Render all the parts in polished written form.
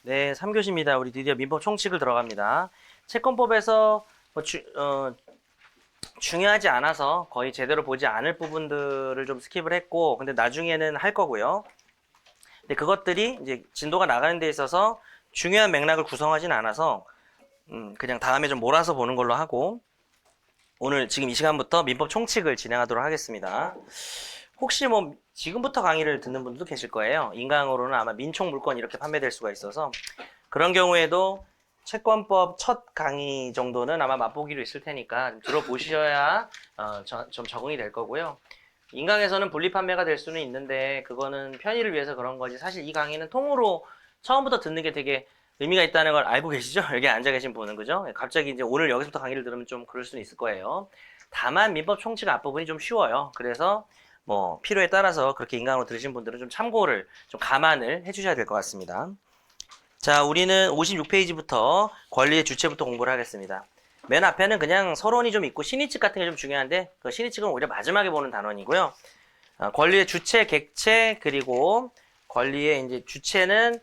네, 3교시입니다. 우리 드디어 민법 총칙을 들어갑니다. 채권법에서 중요하지 않아서 거의 제대로 보지 않을 부분들을 좀 스킵을 했고, 근데 나중에는 할 거고요. 근데 그것들이 이제 진도가 나가는 데 있어서 중요한 맥락을 구성하진 않아서 그냥 다음에 좀 몰아서 보는 걸로 하고, 오늘 지금 이 시간부터 민법 총칙을 진행하도록 하겠습니다. 혹시 뭐 지금부터 강의를 듣는 분도 계실 거예요. 인강으로는 아마 민총 물권 이렇게 판매될 수가 있어서 그런 경우에도 채권법 첫 강의 정도는 아마 맛보기로 있을 테니까 좀 들어보셔야 좀 적응이 될 거고요. 인강에서는 분리 판매가 될 수는 있는데 그거는 편의를 위해서 그런 거지, 사실 이 강의는 통으로 처음부터 듣는 게 되게 의미가 있다는 걸 알고 계시죠? 여기 앉아 계신 분은, 그죠? 갑자기 이제 오늘 여기서부터 강의를 들으면 좀 그럴 수는 있을 거예요. 다만 민법 총칙 앞부분이 좀 쉬워요. 그래서 뭐 필요에 따라서 그렇게 인강으로 들으신 분들은 좀 참고를, 좀 감안을 해주셔야 될 것 같습니다. 자, 우리는 56페이지부터 권리의 주체부터 공부를 하겠습니다. 맨 앞에는 그냥 서론이 좀 있고 신의칙 같은 게 좀 중요한데, 그 신의칙은 오히려 마지막에 보는 단원이고요. 권리의 주체, 객체, 그리고 권리의 이제 주체는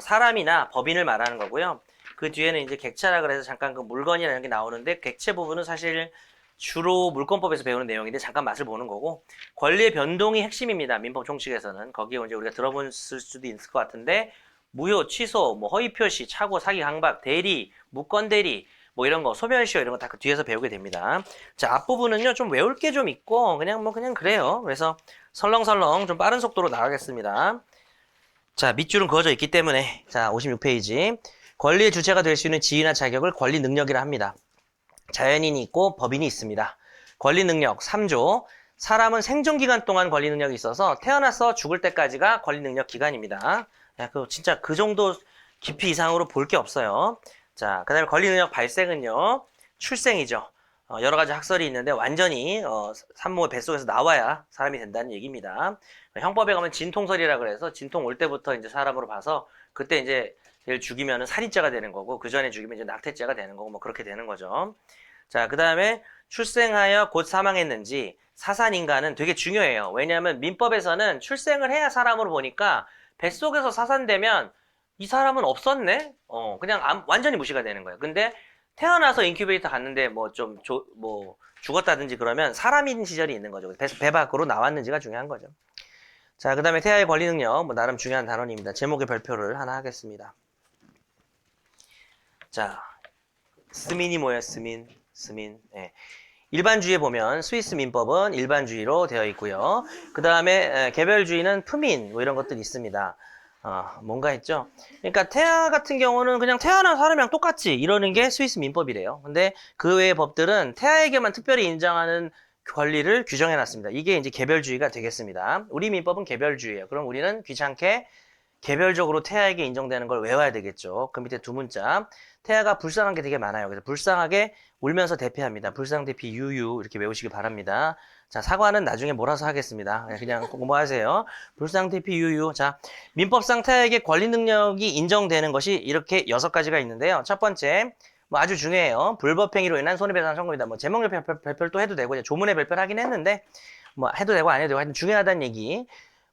사람이나 법인을 말하는 거고요. 그 뒤에는 이제 객체라 그래서 잠깐 그 물건이라는 게 나오는데, 객체 부분은 사실 주로 물권법에서 배우는 내용인데 잠깐 맛을 보는 거고, 권리의 변동이 핵심입니다. 민법 총칙에서는. 거기에 이제 우리가 들어볼 수도 있을 것 같은데, 무효, 취소, 뭐 허위 표시, 착오, 사기, 강박, 대리, 무권 대리, 뭐 이런 거, 소멸시효 이런 거 다 그 뒤에서 배우게 됩니다. 자, 앞부분은요 좀 외울 게 좀 있고 그냥 그래요. 그래서 설렁설렁 좀 빠른 속도로 나가겠습니다. 자, 밑줄은 그어져 있기 때문에. 자, 56페이지. 권리의 주체가 될 수 있는 지위나 자격을 권리 능력이라 합니다. 자연인이 있고 법인이 있습니다. 권리 능력 3조. 사람은 생존기간 동안 권리 능력이 있어서 태어나서 죽을 때까지가 권리 능력 기간입니다. 야, 진짜 그 정도 깊이 이상으로 볼 게 없어요. 자, 그 다음에 권리 능력 발생은요, 출생이죠. 여러 가지 학설이 있는데 완전히 산모의 뱃속에서 나와야 사람이 된다는 얘기입니다. 형법에 가면 진통설이라 그래서 진통 올 때부터 이제 사람으로 봐서 그때 이제 얘를 죽이면 살인죄가 되는 거고, 그 전에 죽이면 이제 낙태죄가 되는 거고, 뭐 그렇게 되는 거죠. 자, 그 다음에 출생하여 곧 사망했는지. 사산인가는 되게 중요해요. 왜냐하면 민법에서는 출생을 해야 사람으로 보니까 뱃속에서 사산되면 이 사람은 없었네? 그냥 완전히 무시가 되는 거예요. 근데 태어나서 인큐베이터 갔는데 뭐 죽었다든지 그러면 사람인 시절이 있는 거죠. 배 밖으로 나왔는지가 중요한 거죠. 자, 그 다음에 태아의 권리 능력, 뭐 나름 중요한 단원입니다. 제목의 별표를 하나 하겠습니다. 자, 스민이 뭐예요? 스민. 예. 일반주의에 보면 스위스 민법은 일반주의로 되어 있고요. 그 다음에 개별주의는 프민, 뭐 이런 것들이 있습니다. 뭔가 했죠? 그러니까 태아 같은 경우는 그냥 태어난 사람이랑 똑같지 이러는 게 스위스 민법이래요. 근데 그 외의 법들은 태아에게만 특별히 인정하는 권리를 규정해 놨습니다. 이게 이제 개별주의가 되겠습니다. 우리 민법은 개별주의예요. 그럼 우리는 귀찮게 개별적으로 태아에게 인정되는 걸 외워야 되겠죠. 그 밑에 두 문자. 태아가 불쌍한 게 되게 많아요. 그래서 불쌍하게 울면서 대피합니다. 불쌍 대피 유유 이렇게 외우시기 바랍니다. 자, 사과는 나중에 몰아서 하겠습니다. 그냥 공부하세요. 불쌍 대피 유유. 자, 민법상 태아에게 권리 능력이 인정되는 것이 이렇게 6가지가 있는데요. 첫 번째, 뭐 아주 중요해요. 불법행위로 인한 손해배상 청구입니다. 뭐 제목 별표를 또 해도 되고, 이제 조문의 별표를 하긴 했는데 뭐 해도 되고 안 해도 되고 하여튼 중요하다는 얘기.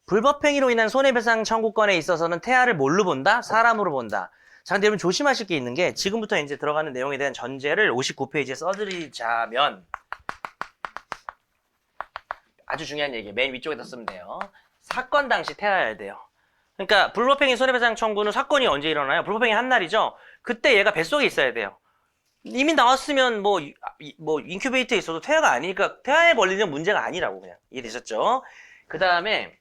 불법행위로 인한 손해배상 청구권에 있어서는 태아를 뭘로 본다? 사람으로 본다. 자, 근데 여러분 조심하실 게 있는 게, 지금부터 이제 들어가는 내용에 대한 전제를 59페이지에 써드리자면, 아주 중요한 얘기예요. 맨 위쪽에다 쓰면 돼요. 사건 당시 태아여야 돼요. 그러니까 불법행위 손해배상 청구는 사건이 언제 일어나요? 불법행위 한 날이죠. 그때 얘가 뱃속에 있어야 돼요. 이미 나왔으면 뭐 인큐베이터에 있어도 태아가 아니니까 태아에 걸리는 문제가 아니라고, 그냥 이해되셨죠? 그 다음에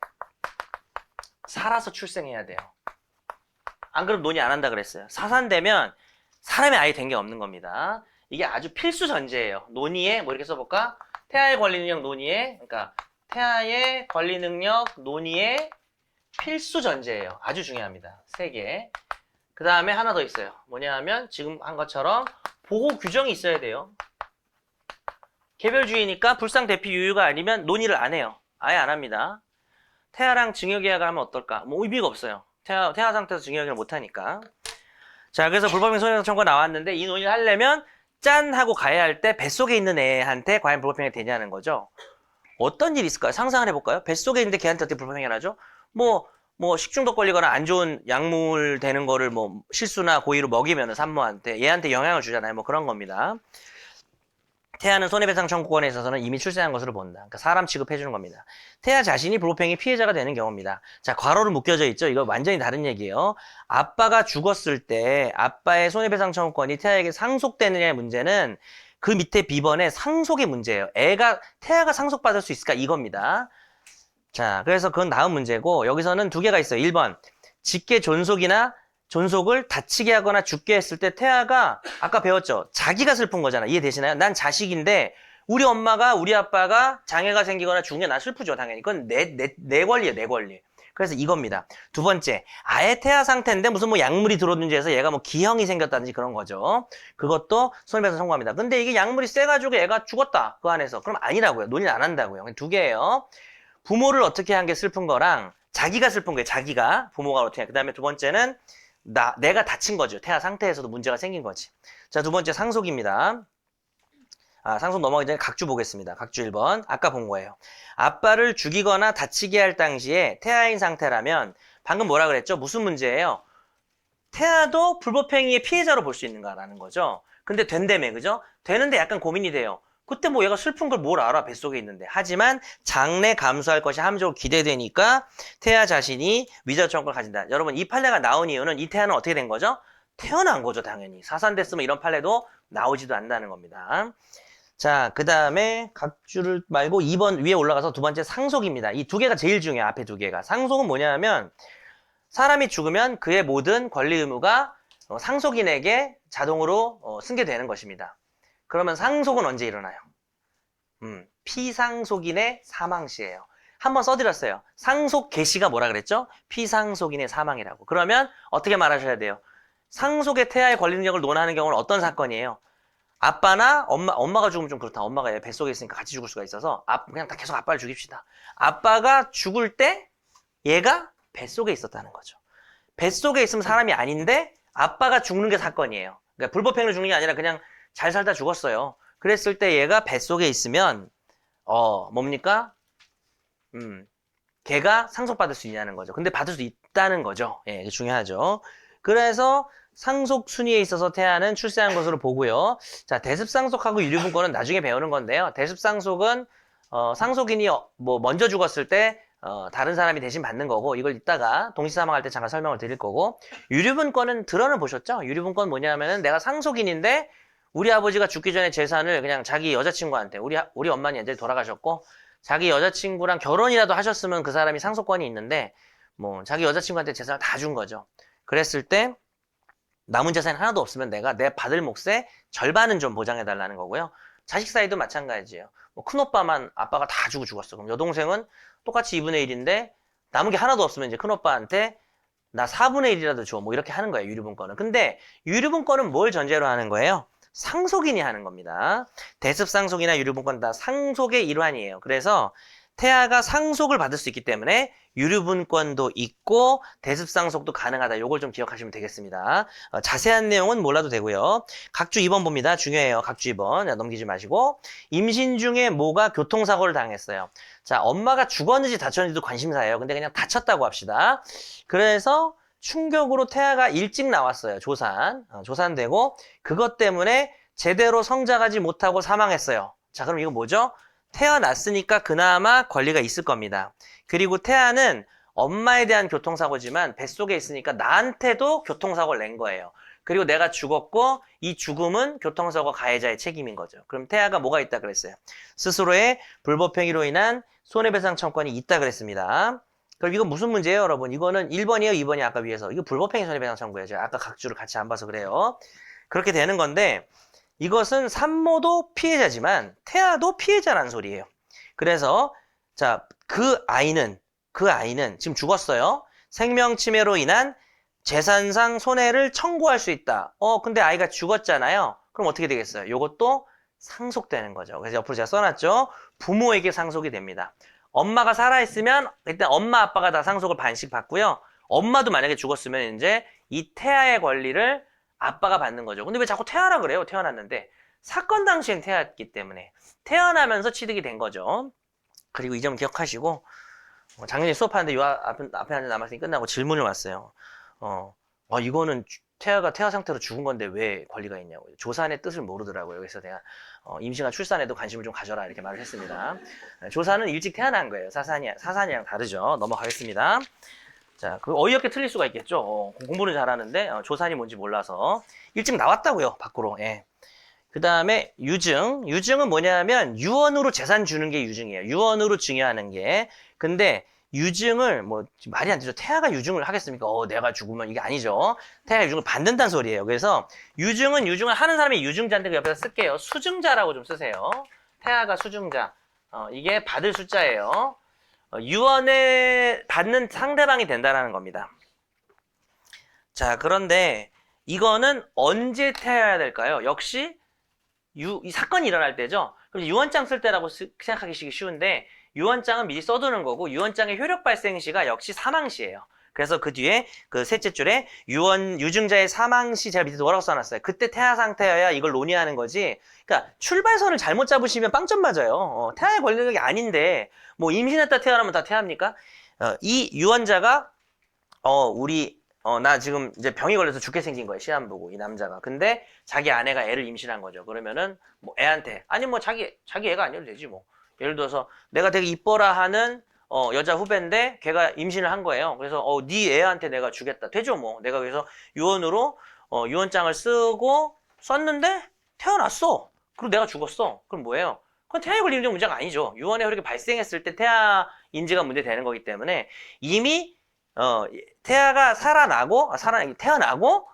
살아서 출생해야 돼요. 안 그러면 논의 안 한다 그랬어요. 사산되면 사람이 아예 된 게 없는 겁니다. 이게 아주 필수 전제예요. 논의에 뭐 이렇게 써볼까? 태아의 권리 능력 논의에, 그러니까 태아의 권리 능력 논의에 필수 전제예요. 아주 중요합니다. 3개. 그 다음에 하나 더 있어요. 뭐냐 하면 지금 한 것처럼 보호 규정이 있어야 돼요. 개별주의니까 불상 대피 유효가 아니면 논의를 안 해요. 아예 안 합니다. 태아랑 증여계약을 하면 어떨까? 뭐 의미가 없어요. 태아 상태에서 증여계약을 못 하니까. 자, 그래서 불법행위 손해배상 청구가 나왔는데 이 논의를 하려면 짠 하고 가야 할 때 뱃속에 있는 애한테 과연 불법행위가 되냐는 거죠. 어떤 일이 있을까요? 상상을 해볼까요? 뱃속에 있는데 걔한테 어떻게 불법행위를 하죠? 뭐 뭐 식중독 걸리거나 안 좋은 약물 되는 거를 뭐 실수나 고의로 먹이면은 산모한테 얘한테 영향을 주잖아요. 뭐 그런 겁니다. 태아는 손해배상 청구권에 있어서는 이미 출세한 것으로 본다. 그러니까 사람 취급해주는 겁니다. 태아 자신이 불법행위 피해자가 되는 경우입니다. 자, 괄호로 묶여져 있죠. 이거 완전히 다른 얘기예요. 아빠가 죽었을 때 아빠의 손해배상 청구권이 태아에게 상속되느냐의 문제는 그 밑에 B번의 상속의 문제예요. 태아가 상속받을 수 있을까? 이겁니다. 자, 그래서 그건 다음 문제고 여기서는 두 개가 있어요. 1번, 직계 존속을 다치게 하거나 죽게 했을 때 태아가 아까 배웠죠? 자기가 슬픈 거잖아. 이해되시나요? 난 자식인데 우리 엄마가 우리 아빠가 장애가 생기거나 죽으면 난 슬프죠. 당연히. 그건 내 권리예요. 내 권리. 그래서 이겁니다. 두 번째, 아예 태아 상태인데 무슨 뭐 약물이 들어오든지 해서 얘가 뭐 기형이 생겼다든지 그런 거죠. 그것도 손해배상 청구합니다. 근데 이게 약물이 세가지고 얘가 죽었다. 그 안에서. 그럼 아니라고요. 논의 안 한다고요. 두 개예요. 부모를 어떻게 한 게 슬픈 거랑 자기가 슬픈 거예요. 자기가. 부모가 어떻게 해. 그 다음에 두 번째는 내가 다친 거죠. 태아 상태에서도 문제가 생긴 거지. 자, 두 번째 상속입니다. 상속 넘어가기 전에 각주 보겠습니다. 각주 1번. 아까 본 거예요. 아빠를 죽이거나 다치게 할 당시에 태아인 상태라면 방금 뭐라 그랬죠? 무슨 문제예요? 태아도 불법행위의 피해자로 볼 수 있는가라는 거죠. 근데 된다며, 그죠? 되는데 약간 고민이 돼요. 그때 뭐 얘가 슬픈 걸 뭘 알아, 뱃속에 있는데. 하지만 장래 감수할 것이 함정으로 기대되니까 태아 자신이 위자료 청구를 가진다. 여러분, 이 판례가 나온 이유는 이 태아는 어떻게 된 거죠? 태어난 거죠, 당연히. 사산됐으면 이런 판례도 나오지도 않는다는 겁니다. 자, 그 다음에 각주를 말고 2번 위에 올라가서 두 번째 상속입니다. 이 두 개가 제일 중요해요, 앞에 두 개가. 상속은 뭐냐면 사람이 죽으면 그의 모든 권리 의무가 상속인에게 자동으로 승계되는 것입니다. 그러면 상속은 언제 일어나요? 피상속인의 사망 시예요. 한번 써드렸어요. 상속 개시가 뭐라 그랬죠? 피상속인의 사망이라고. 그러면 어떻게 말하셔야 돼요? 상속의 태아의 권리 능력을 논하는 경우는 어떤 사건이에요? 아빠나 엄마가 죽으면 좀 그렇다. 엄마가 얘 뱃속에 있으니까 같이 죽을 수가 있어서 그냥 다 계속 아빠를 죽입시다. 아빠가 죽을 때 얘가 뱃속에 있었다는 거죠. 뱃속에 있으면 사람이 아닌데 아빠가 죽는 게 사건이에요. 그러니까 불법행위로 죽는 게 아니라 그냥 잘 살다 죽었어요. 그랬을 때 얘가 뱃속에 있으면 뭡니까? 걔가 상속받을 수 있냐는 거죠. 근데 받을 수 있다는 거죠. 예, 이게 중요하죠. 그래서 상속 순위에 있어서 태아는 출세한 것으로 보고요. 자, 대습상속하고 유류분권은 나중에 배우는 건데요. 대습상속은 상속인이 뭐 먼저 죽었을 때 다른 사람이 대신 받는 거고 이걸 이따가 동시사망할 때 잠깐 설명을 드릴 거고 유류분권은 들어는 보셨죠? 유류분권 뭐냐면은 내가 상속인인데 우리 아버지가 죽기 전에 재산을 그냥 자기 여자친구한테 우리 엄마는 이제 돌아가셨고 자기 여자친구랑 결혼이라도 하셨으면 그 사람이 상속권이 있는데 뭐 자기 여자친구한테 재산을 다 준 거죠. 그랬을 때 남은 재산이 하나도 없으면 내가 내 받을 몫의 절반은 좀 보장해달라는 거고요. 자식 사이도 마찬가지예요. 뭐 큰오빠만 아빠가 다 주고 죽었어. 그럼 여동생은 똑같이 2분의 1인데 남은 게 하나도 없으면 이제 큰오빠한테 나 4분의 1이라도 줘. 뭐 이렇게 하는 거예요. 유류분권은. 근데 유류분권은 뭘 전제로 하는 거예요? 상속인이 하는 겁니다. 대습상속이나 유류분권 다 상속의 일환이에요. 그래서 태아가 상속을 받을 수 있기 때문에 유류분권도 있고 대습상속도 가능하다. 요걸 좀 기억하시면 되겠습니다. 자세한 내용은 몰라도 되고요. 각주 2번 봅니다. 중요해요. 각주 2번. 넘기지 마시고. 임신 중에 모가 교통사고를 당했어요. 자, 엄마가 죽었는지 다쳤는지도 관심사예요. 근데 그냥 다쳤다고 합시다. 그래서 충격으로 태아가 일찍 나왔어요. 조산되고 그것 때문에 제대로 성장하지 못하고 사망했어요. 자, 그럼 이거 뭐죠? 태어났으니까 그나마 권리가 있을 겁니다. 그리고 태아는 엄마에 대한 교통사고지만 뱃속에 있으니까 나한테도 교통사고를 낸 거예요. 그리고 내가 죽었고 이 죽음은 교통사고 가해자의 책임인 거죠. 그럼 태아가 뭐가 있다 그랬어요? 스스로의 불법행위로 인한 손해배상 청구권이 있다 그랬습니다. 그럼 이건 무슨 문제예요, 여러분? 이거는 1번이에요, 2번이 아까 위에서. 이거 불법행위 손해배상 청구예요. 제가 아까 각주를 같이 안 봐서 그래요. 그렇게 되는 건데 이것은 산모도 피해자지만 태아도 피해자라는 소리예요. 그래서 자, 그 아이는 지금 죽었어요. 생명침해로 인한 재산상 손해를 청구할 수 있다. 근데 아이가 죽었잖아요. 그럼 어떻게 되겠어요? 이것도 상속되는 거죠. 그래서 옆으로 제가 써놨죠. 부모에게 상속이 됩니다. 엄마가 살아있으면 일단 엄마 아빠가 다 상속을 반씩 받고요. 엄마도 만약에 죽었으면 이제 이 태아의 권리를 아빠가 받는 거죠. 근데 왜 자꾸 태아라 그래요? 태어났는데. 사건 당시엔 태아였기 때문에 태어나면서 취득이 된 거죠. 그리고 이 점 기억하시고 작년에 수업하는데 요 앞에 앉아 남았으니 끝나고 질문을 왔어요. 이거는 태아가 태아 상태로 죽은 건데 왜 권리가 있냐고. 조산의 뜻을 모르더라고요. 그래서 내가 임신과 출산에도 관심을 좀 가져라 이렇게 말을 했습니다. 조산은 일찍 태어난 거예요. 사산이랑 다르죠. 넘어가겠습니다. 자, 그 어이없게 틀릴 수가 있겠죠. 공부는 잘하는데 조산이 뭔지 몰라서 일찍 나왔다고요. 밖으로. 예. 그 다음에 유증. 유증은 뭐냐면 유언으로 재산 주는 게 유증이에요. 유언으로 증여하는 게. 근데 유증을 뭐 말이 안 되죠. 태아가 유증을 하겠습니까? 내가 죽으면 이게 아니죠. 태아가 유증을 받는다는 소리예요. 그래서 유증을 하는 사람이 유증자인데 그 옆에다 쓸게요. 수증자라고 좀 쓰세요. 태아가 수증자. 이게 받을 숫자예요. 유언을 받는 상대방이 된다는 겁니다. 자, 그런데 이거는 언제 태아야 될까요? 역시 이 사건이 일어날 때죠. 그럼 유언장 쓸 때라고 생각하기 쉬운데 유언장은 미리 써두는 거고 유언장의 효력 발생 시가 역시 사망 시예요. 그래서 그 뒤에 그 셋째 줄에 유증자의 사망 시 제가 밑에 뭐라고 써놨어요. 그때 태아 상태여야 이걸 논의하는 거지. 그러니까 출발선을 잘못 잡으시면 빵점 맞아요. 태아에 걸리는 게 아닌데 뭐 임신했다 태어나면 다 태아입니까? 이 유언자가 나 지금 이제 병이 걸려서 죽게 생긴 거예요. 시험 보고, 이 남자가. 근데 자기 아내가 애를 임신한 거죠. 그러면은, 뭐, 애한테. 아니, 뭐, 자기 애가 아니어도 되지, 뭐. 예를 들어서, 내가 되게 이뻐라 하는, 여자 후배인데, 걔가 임신을 한 거예요. 그래서, 네 애한테 내가 주겠다. 되죠, 뭐. 내가 그래서 유언으로, 유언장을 썼는데, 태어났어. 그리고 내가 죽었어. 그럼 뭐예요? 그건 태아에 걸리는 문제가 아니죠. 유언의 효력이 발생했을 때 태아 인지가 문제되는 거기 때문에, 이미, 태아가 태어나고,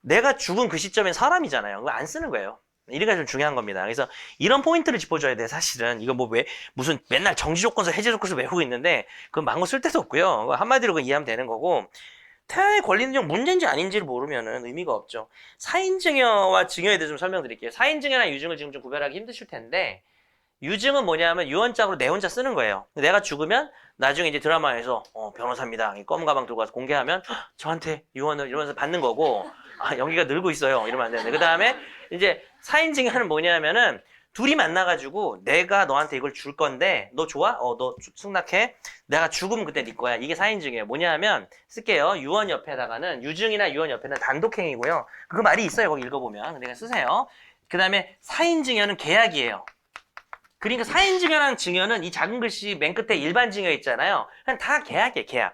내가 죽은 그 시점엔 사람이잖아요. 그거 안 쓰는 거예요. 이래가 좀 중요한 겁니다. 그래서 이런 포인트를 짚어줘야 돼, 사실은. 이거 뭐 무슨 맨날 정지조건서, 해제조건서 외우고 있는데, 그건 망고 쓸 데도 없고요. 한마디로 그건 이해하면 되는 거고, 태아에 걸리는 게 문제인지 아닌지를 모르면은 의미가 없죠. 사인증여와 증여에 대해서 좀 설명드릴게요. 사인증여랑 유증을 지금 좀 구별하기 힘드실 텐데, 유증은 뭐냐면 유언장으로 내 혼자 쓰는 거예요. 내가 죽으면 나중에 이제 드라마에서 변호사입니다. 검은 가방 들고 와서 공개하면 저한테 유언을 이러면서 받는 거고, 연기가 늘고 있어요. 이러면 안 되는데. 그 다음에 이제 사인증여는 뭐냐면은 둘이 만나가지고 내가 너한테 이걸 줄 건데 너 좋아? 너 승낙해? 내가 죽으면 그때 네 거야. 이게 사인증여예요. 뭐냐면 쓸게요. 유언 옆에다가는 유증이나 유언 옆에는 단독행위고요. 그 말이 있어요. 거기 읽어보면. 그러니까 쓰세요. 그 다음에 사인증여는 계약이에요. 그러니까 사인증여랑 증여는 이 작은 글씨 맨 끝에 일반 증여 있잖아요. 그냥 다 계약이에요, 계약.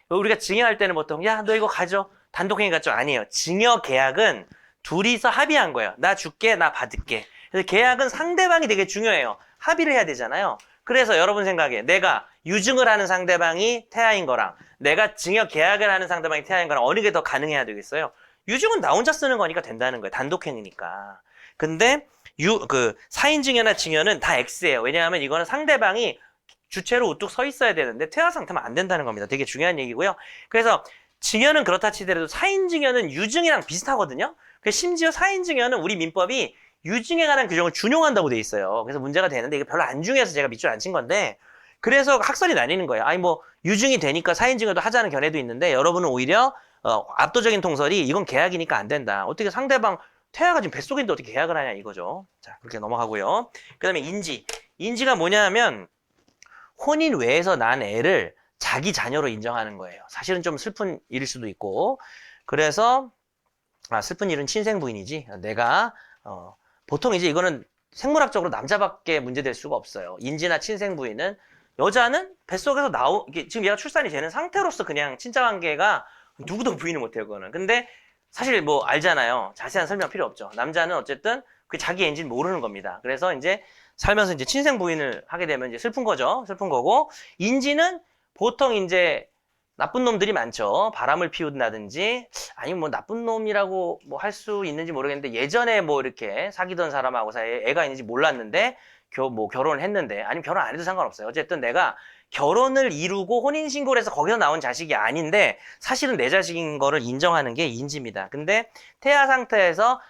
우리가 증여할 때는 보통, 야, 너 이거 가져. 단독행위 같죠? 아니에요. 증여 계약은 둘이서 합의한 거예요. 나 줄게, 나 받을게. 그래서 계약은 상대방이 되게 중요해요. 합의를 해야 되잖아요. 그래서 여러분 생각에 내가 유증을 하는 상대방이 태아인 거랑 내가 증여 계약을 하는 상대방이 태아인 거랑 어느 게 더 가능해야 되겠어요? 유증은 나 혼자 쓰는 거니까 된다는 거예요. 단독행위니까. 근데 사인증여나 증여는 다 X예요. 왜냐하면 이거는 상대방이 주체로 우뚝 서 있어야 되는데 태아 상태면 안 된다는 겁니다. 되게 중요한 얘기고요. 그래서 증여는 그렇다 치더라도 사인증여는 유증이랑 비슷하거든요. 심지어 사인증여는 우리 민법이 유증에 관한 규정을 준용한다고 돼 있어요. 그래서 문제가 되는데 이게 별로 안 중요해서 제가 밑줄 안 친 건데 그래서 학설이 나뉘는 거예요. 아니 뭐 유증이 되니까 사인증여도 하자는 견해도 있는데 여러분은 오히려 압도적인 통설이 이건 계약이니까 안 된다. 어떻게 상대방 태아가 지금 뱃속인데 어떻게 계약을 하냐 이거죠. 자, 그렇게 넘어가고요. 그 다음에 인지. 인지가 뭐냐면 혼인 외에서 난 애를 자기 자녀로 인정하는 거예요. 사실은 좀 슬픈 일일 수도 있고. 그래서 슬픈 일은 친생 부인이지. 내가 보통 이제 이거는 생물학적으로 남자밖에 문제될 수가 없어요. 인지나 친생 부인은 여자는 뱃속에서 지금 얘가 출산이 되는 상태로서 그냥 친자 관계가 누구도 부인을 못해요, 그거는. 근데 사실 뭐 알잖아요. 자세한 설명 필요 없죠. 남자는 어쨌든 그 자기 애인지는 모르는 겁니다. 그래서 이제 살면서 이제 친생 부인을 하게 되면 이제 슬픈 거죠. 슬픈 거고. 인지는 보통 이제 나쁜 놈들이 많죠. 바람을 피운다든지 아니면 뭐 나쁜 놈이라고 뭐 할 수 있는지 모르겠는데 예전에 뭐 이렇게 사귀던 사람하고 사이에 애가 있는지 몰랐는데 결혼을 했는데 아니면 결혼 안 해도 상관없어요. 어쨌든 내가 결혼을 이루고 혼인신고를 해서 거기서 나온 자식이 아닌데 사실은 내 자식인 거를 인정하는 게 인지입니다. 근데 태아 상태에서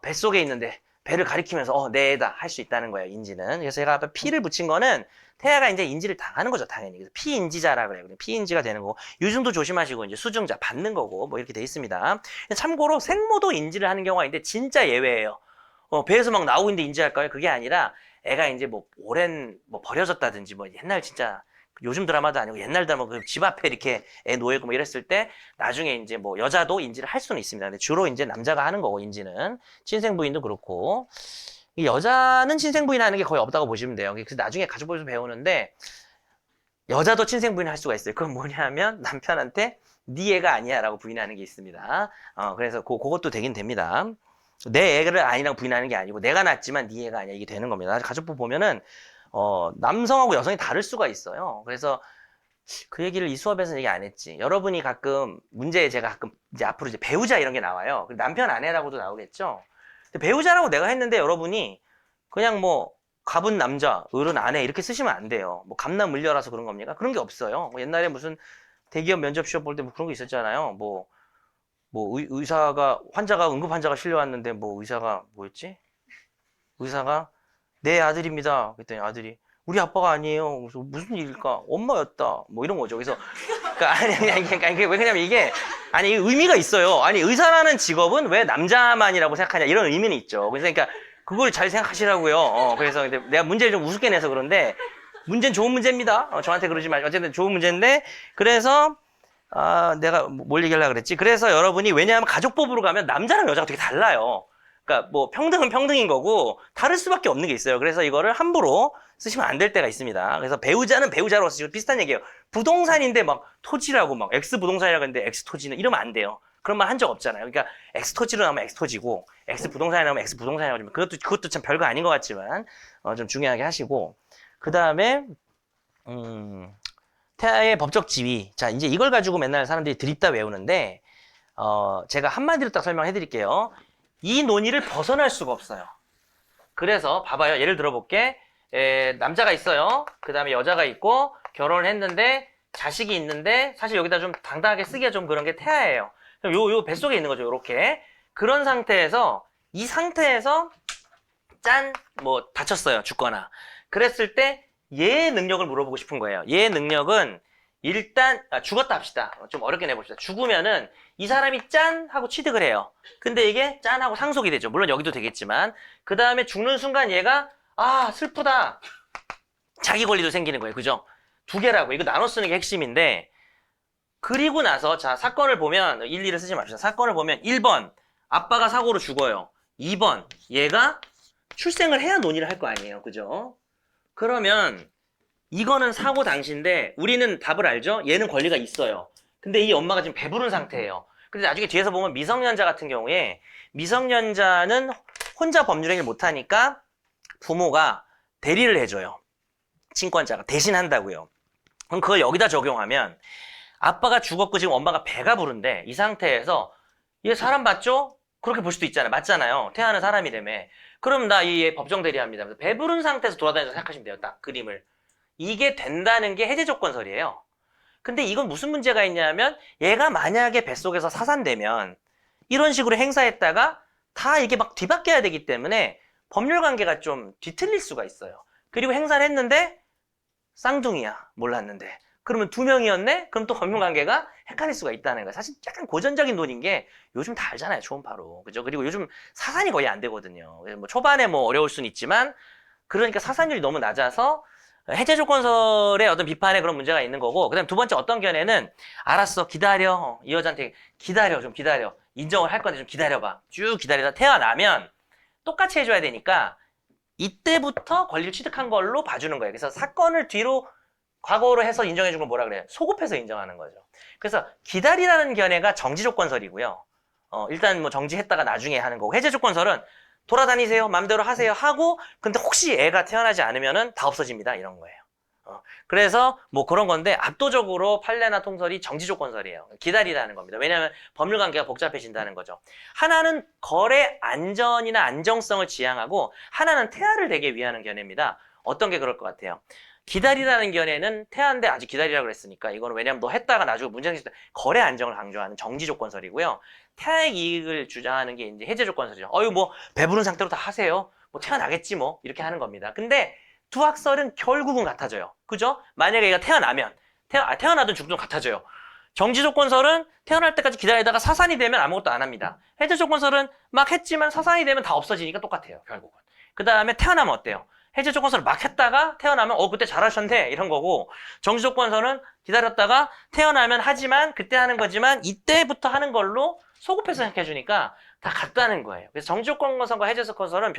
뱃속에 있는데 배를 가리키면서 내 애다 할 수 있다는 거예요. 인지는. 그래서 제가 아까 피를 붙인 거는 태아가 이제 인지를 당하는 거죠, 당연히. 그래서 피인지자라 그래요. 피인지가 되는 거고 유증도 조심하시고 이제 수증자 받는 거고 뭐 이렇게 돼 있습니다. 참고로 생모도 인지를 하는 경우가 있는데 진짜 예외예요. 배에서 막 나오고 있는데 인지할까요? 그게 아니라 애가 이제 뭐 오랜 뭐 버려졌다든지 뭐 옛날 진짜 요즘 드라마도 아니고 옛날 드라마 그 집 앞에 이렇게 애 놓여있고 뭐 이랬을 때 나중에 이제 뭐 여자도 인지를 할 수는 있습니다. 근데 주로 이제 남자가 하는 거고 인지는 친생 부인도 그렇고 이 여자는 친생 부인 하는 게 거의 없다고 보시면 돼요. 그래서 나중에 가족법에서 배우는데 여자도 친생 부인 할 수가 있어요. 그건 뭐냐면 남편한테 네 애가 아니야라고 부인하는 게 있습니다. 그래서 그것도 되긴 됩니다. 내 애를 아니라고 부인하는 게 아니고 내가 낳았지만 네 애가 아니야 이게 되는 겁니다. 가족법 보면은 남성하고 여성이 다를 수가 있어요. 그래서 그 얘기를 이 수업에서는 얘기 안 했지. 여러분이 가끔 문제에 제가 가끔 이제 앞으로 이제 배우자 이런 게 나와요. 남편 아내라고도 나오겠죠. 근데 배우자라고 내가 했는데 여러분이 그냥 뭐 갑은 남자, 을은 아내 이렇게 쓰시면 안 돼요. 뭐 갑나 물려라서 그런 겁니까? 그런 게 없어요. 뭐 옛날에 무슨 대기업 면접 시험 볼 때 뭐 그런 거 있었잖아요. 뭐 의사가 환자가 응급 환자가 실려왔는데 뭐 의사가 뭐였지? 의사가 내 아들입니다. 그랬더니 아들이 우리 아빠가 아니에요. 그래서 무슨 일일까? 엄마였다. 뭐 이런 거죠. 그래서 그러니까 아니 왜 그냐면 이게 아니 의미가 있어요. 아니 의사라는 직업은 왜 남자만이라고 생각하냐 이런 의미는 있죠. 그러니까 그걸 잘 생각하시라고요. 그래서 근데 내가 문제를 좀 우습게 내서 그런데 문제는 좋은 문제입니다. 저한테 그러지 마시고 어쨌든 좋은 문제인데 그래서 내가 뭘 얘기하려고 그랬지? 그래서 여러분이 왜냐하면 가족법으로 가면 남자랑 여자가 되게 달라요. 그러니까 뭐 평등은 평등인 거고 다를 수밖에 없는 게 있어요. 그래서 이거를 함부로 쓰시면 안 될 때가 있습니다. 그래서 배우자는 배우자로 쓰시고 비슷한 얘기예요. 부동산인데 막 토지라고 막 X 부동산이라고 했는데 X 토지는 이러면 안 돼요. 그런 말 한 적 없잖아요. 그러니까 X 토지로 나오면 X 토지고 X 부동산이 나오면 X 부동산이라고 하면 그것도 참 별거 아닌 것 같지만 좀 중요하게 하시고 그 다음에 태아의 법적 지위. 자, 이제 이걸 가지고 맨날 사람들이 드립다 외우는데, 제가 한마디로 딱 설명해 드릴게요. 이 논의를 벗어날 수가 없어요. 그래서, 봐봐요. 예를 들어볼게. 남자가 있어요. 그 다음에 여자가 있고, 결혼을 했는데, 자식이 있는데, 사실 여기다 좀 당당하게 쓰기가 좀 그런 게 태아예요. 요 뱃속에 있는 거죠. 요렇게. 그런 상태에서, 이 상태에서, 짠! 뭐, 다쳤어요. 죽거나. 그랬을 때, 얘의 능력을 물어보고 싶은 거예요. 얘의 능력은 일단 죽었다 합시다. 좀 어렵게 내봅시다. 죽으면은 이 사람이 짠 하고 취득을 해요. 근데 이게 짠 하고 상속이 되죠. 물론 여기도 되겠지만 그 다음에 죽는 순간 얘가 슬프다. 자기 권리도 생기는 거예요. 그죠? 두 개라고. 이거 나눠 쓰는 게 핵심인데 그리고 나서 자 사건을 보면 일일이 쓰지 맙시다. 사건을 보면 1번 아빠가 사고로 죽어요. 2번 얘가 출생을 해야 논의를 할 거 아니에요. 그죠? 그러면 이거는 사고 당시인데 우리는 답을 알죠? 얘는 권리가 있어요. 근데 이 엄마가 지금 배부른 상태예요. 근데 나중에 뒤에서 보면 미성년자 같은 경우에 미성년자는 혼자 법률행위를 못하니까 부모가 대리를 해줘요. 친권자가 대신 한다고요. 그럼 그걸 여기다 적용하면 아빠가 죽었고 지금 엄마가 배가 부른데 이 상태에서 얘 사람 맞죠? 그렇게 볼 수도 있잖아요. 맞잖아요. 태아는 사람이라며. 그럼 나 이 법정 대리합니다. 배부른 상태에서 돌아다니면서 생각하시면 돼요. 딱 그림을. 이게 된다는 게 해제 조건설이에요. 근데 이건 무슨 문제가 있냐면 얘가 만약에 뱃속에서 사산되면 이런 식으로 행사했다가 다 이게 막 뒤바뀌어야 되기 때문에 법률 관계가 좀 뒤틀릴 수가 있어요. 그리고 행사를 했는데 쌍둥이야. 몰랐는데. 그러면 2명이었네? 그럼 또 법률 관계가 헷갈릴 수가 있다는 거예요. 사실 약간 고전적인 논인 게 요즘 다 알잖아요. 초음파로. 그죠? 그리고 요즘 사산이 거의 안 되거든요. 뭐 초반에 뭐 어려울 수는 있지만 그러니까 사산율이 너무 낮아서 해제 조건설의 어떤 비판에 그런 문제가 있는 거고 그 다음에 두 번째 어떤 견해는 알았어 기다려 이 여자한테 기다려 좀 기다려 인정을 할 건데 좀 기다려봐 쭉 기다리다 태어나면 똑같이 해줘야 되니까 이때부터 권리를 취득한 걸로 봐주는 거예요. 그래서 사건을 뒤로 과거로 해서 인정해준 걸 뭐라 그래요? 소급해서 인정하는 거죠. 그래서 기다리라는 견해가 정지 조건설이고요. 일단 뭐 정지했다가 나중에 하는 거고 해제 조건설은 돌아다니세요. 마음대로 하세요. 하고 근데 혹시 애가 태어나지 않으면은 다 없어집니다. 이런 거예요. 그래서 뭐 그런 건데 압도적으로 판례나 통설이 정지 조건설이에요. 기다리라는 겁니다. 왜냐하면 법률 관계가 복잡해진다는 거죠. 하나는 거래 안전이나 안정성을 지향하고 하나는 태아를 되게 위하는 견해입니다. 어떤 게 그럴 것 같아요? 기다리라는 견해는 태아인데 아직 기다리라고 그랬으니까 이거는 왜냐면 너 했다가 나중에 문제 생겼을 때 거래 안정을 강조하는 정지 조건설이고요. 태아의 이익을 주장하는 게 이제 해제 조건설이죠. 뭐 배부른 상태로 다 하세요. 뭐 태어나겠지 뭐 이렇게 하는 겁니다. 근데 두 학설은 결국은 같아져요. 그죠? 만약에 얘가 태어나면 태어나든 죽든 같아져요. 정지 조건설은 태어날 때까지 기다리다가 사산이 되면 아무것도 안 합니다. 해제 조건설은 막 했지만 사산이 되면 다 없어지니까 똑같아요. 결국은. 그 다음에 태어나면 어때요? 해제 조건서를 막 했다가 태어나면 그때 잘하셨네 이런 거고, 정지 조건서는 기다렸다가 태어나면 하지만 그때 하는 거지만 이때부터 하는 걸로 소급해서 생각해 주니까 다 같다는 거예요. 그래서 정지 조건서과 해제 조건서는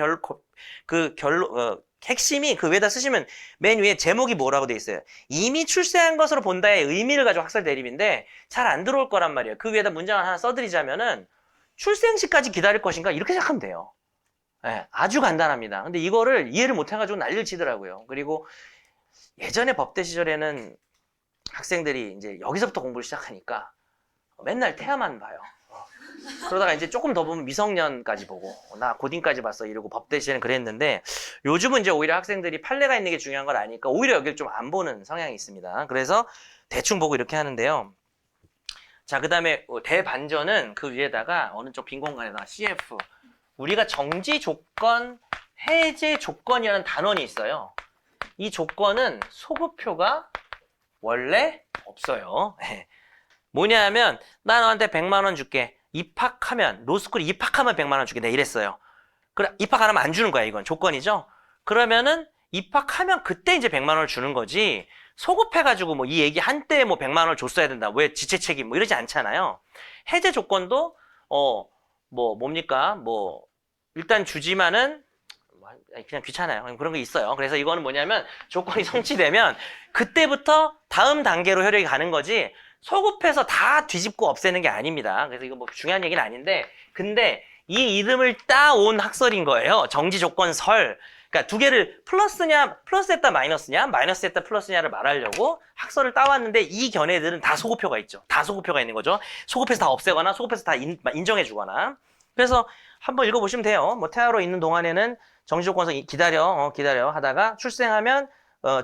핵심이 그 위에다 쓰시면 맨 위에 제목이 뭐라고 돼 있어요. 이미 출세한 것으로 본다의 의미를 가지고 학설 대립인데 잘 안 들어올 거란 말이에요. 그 위에다 문장을 하나 써드리자면은 출생 시까지 기다릴 것인가 이렇게 생각하면 돼요. 네, 아주 간단합니다. 근데 이거를 이해를 못 해가지고 난리를 치더라고요. 그리고 예전에 법대 시절에는 학생들이 이제 여기서부터 공부를 시작하니까 맨날 태아만 봐요. 그러다가 이제 조금 더 보면 미성년까지 보고, 나 고딩까지 봤어 이러고 법대 시절에는 그랬는데, 요즘은 이제 오히려 학생들이 판례가 있는 게 중요한 걸 아니까 오히려 여기를 좀 안 보는 성향이 있습니다. 그래서 대충 보고 이렇게 하는데요. 자, 그 다음에 대반전은 그 위에다가 어느 쪽 빈 공간에다가 CF, 우리가 정지 조건, 해제 조건이라는 단원이 있어요. 이 조건은 소급표가 원래 없어요. 뭐냐 하면 나 너한테 100만 원 줄게. 입학하면, 로스쿨 입학하면 100만 원 줄게. 내가 이랬어요. 그래, 입학 안 하면 안 주는 거야. 이건 조건이죠. 그러면은 입학하면 그때 이제 100만 원을 주는 거지, 소급해가지고 뭐 이 얘기 한때 뭐 100만 원을 줬어야 된다, 왜 지체 책임 뭐 이러지 않잖아요. 해제 조건도 뭡니까, 일단 주지만은 그냥 귀찮아요. 그런 거 있어요. 그래서 이거는 뭐냐면 조건이 성취되면 그때부터 다음 단계로 효력이 가는 거지, 소급해서 다 뒤집고 없애는 게 아닙니다. 그래서 이거 뭐 중요한 얘기는 아닌데, 근데 이 이름을 따온 학설인 거예요. 정지 조건 설. 그러니까 두 개를 플러스했다 마이너스냐, 마이너스했다 플러스냐를 말하려고 학설을 따왔는데, 이 견해들은 다 소급표가 있죠. 다 소급표가 있는 거죠. 소급해서 다 없애거나 소급해서 다 인정해 주거나. 그래서 한번 읽어보시면 돼요. 뭐 태아로 있는 동안에는 정지 조건서 기다려 하다가 출생하면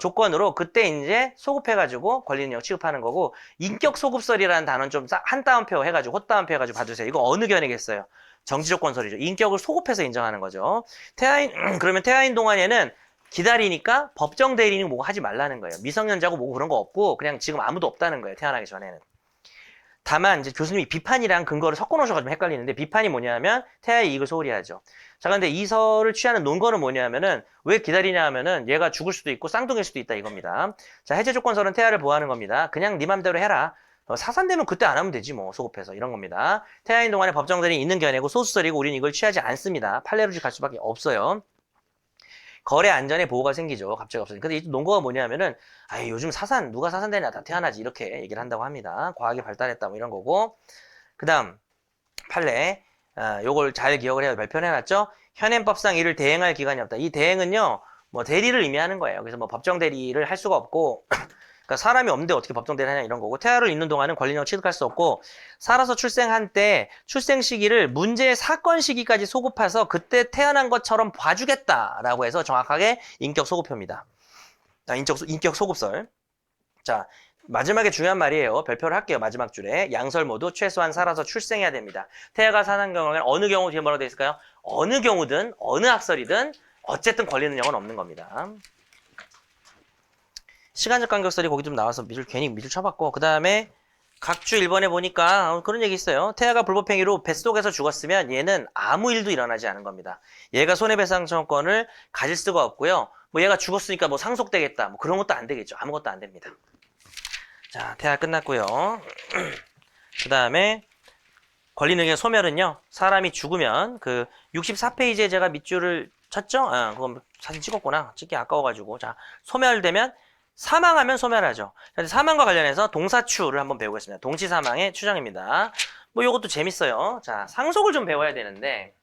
조건으로 그때 이제 소급해가지고 권리능력 취급하는 거고, 인격 소급설이라는 단어는 좀 한 따옴표 해가지고 헛따옴표 해가지고 봐주세요. 이거 어느 견해겠어요? 정지 조건설이죠. 인격을 소급해서 인정하는 거죠. 그러면 태아인 동안에는 기다리니까 법정 대리는 뭐 하지 말라는 거예요. 미성년자고 뭐 그런 거 없고 그냥 지금 아무도 없다는 거예요. 태어나기 전에는. 다만 이제 교수님이 비판이랑 근거를 섞어 놓으셔가지고 헷갈리는데, 비판이 뭐냐면 태아의 이익을 소홀히 하죠. 자, 근데 이 설을 취하는 논거는 뭐냐면은 왜 기다리냐 하면은 얘가 죽을 수도 있고 쌍둥이일 수도 있다 이겁니다. 자, 해제 조건설은 태아를 보호하는 겁니다. 그냥 네 맘대로 해라. 사산되면 그때 안 하면 되지 뭐, 소급해서 이런 겁니다. 태아인 동안에 법정들이 있는 견해고 소수설이고 우리는 이걸 취하지 않습니다. 판례로 갈 수밖에 없어요. 거래 안전에 보호가 생기죠. 갑자기 없어지니까. 근데 이 논거가 뭐냐면은, 요즘 누가 사산되냐, 다 태어나지, 이렇게 얘기를 한다고 합니다. 과학이 발달했다, 뭐 이런 거고. 그 다음, 판례. 요걸 잘 기억을 해야 발표해놨죠? 현행법상 이를 대행할 기관이 없다. 이 대행은요, 뭐 대리를 의미하는 거예요. 그래서 뭐 법정 대리를 할 수가 없고, 그러니까 사람이 없는데 어떻게 법정 대리를 하냐 이런 거고, 태아를 있는 동안은 권리력 취득할 수 없고, 살아서 출생한 때 출생 시기를 문제의 사건 시기까지 소급해서 그때 태어난 것처럼 봐주겠다라고 해서 정확하게 인격 소급표입니다. 인격 소급설. 자, 마지막에 중요한 말이에요. 별표를 할게요. 마지막 줄에. 양설 모두 최소한 살아서 출생해야 됩니다. 태아가 사는 경우에는 어느 경우 뒤에 뭐라고 되어 있을까요? 어느 경우든 어느 학설이든 어쨌든 권리능력은 없는 겁니다. 시간적 간격설이 거기 좀 나와서 괜히 밑을 쳐봤고, 그 다음에 각주 1번에 보니까 그런 얘기 있어요. 태아가 불법행위로 뱃속에서 죽었으면 얘는 아무 일도 일어나지 않은 겁니다. 얘가 손해배상청권을 가질 수가 없고요. 뭐 얘가 죽었으니까 뭐 상속되겠다, 뭐 그런 것도 안 되겠죠. 아무것도 안 됩니다. 자, 태아 끝났고요. 그 다음에 권리능력 소멸은요, 사람이 죽으면 그 64페이지에 제가 밑줄을 쳤죠? 그건 사진 찍었구나. 찍기 아까워가지고. 자, 소멸되면, 사망하면 소멸하죠. 사망과 관련해서 동사추를 한번 배우겠습니다. 동치 사망의 추정입니다. 뭐 요것도 재밌어요. 자, 상속을 좀 배워야 되는데,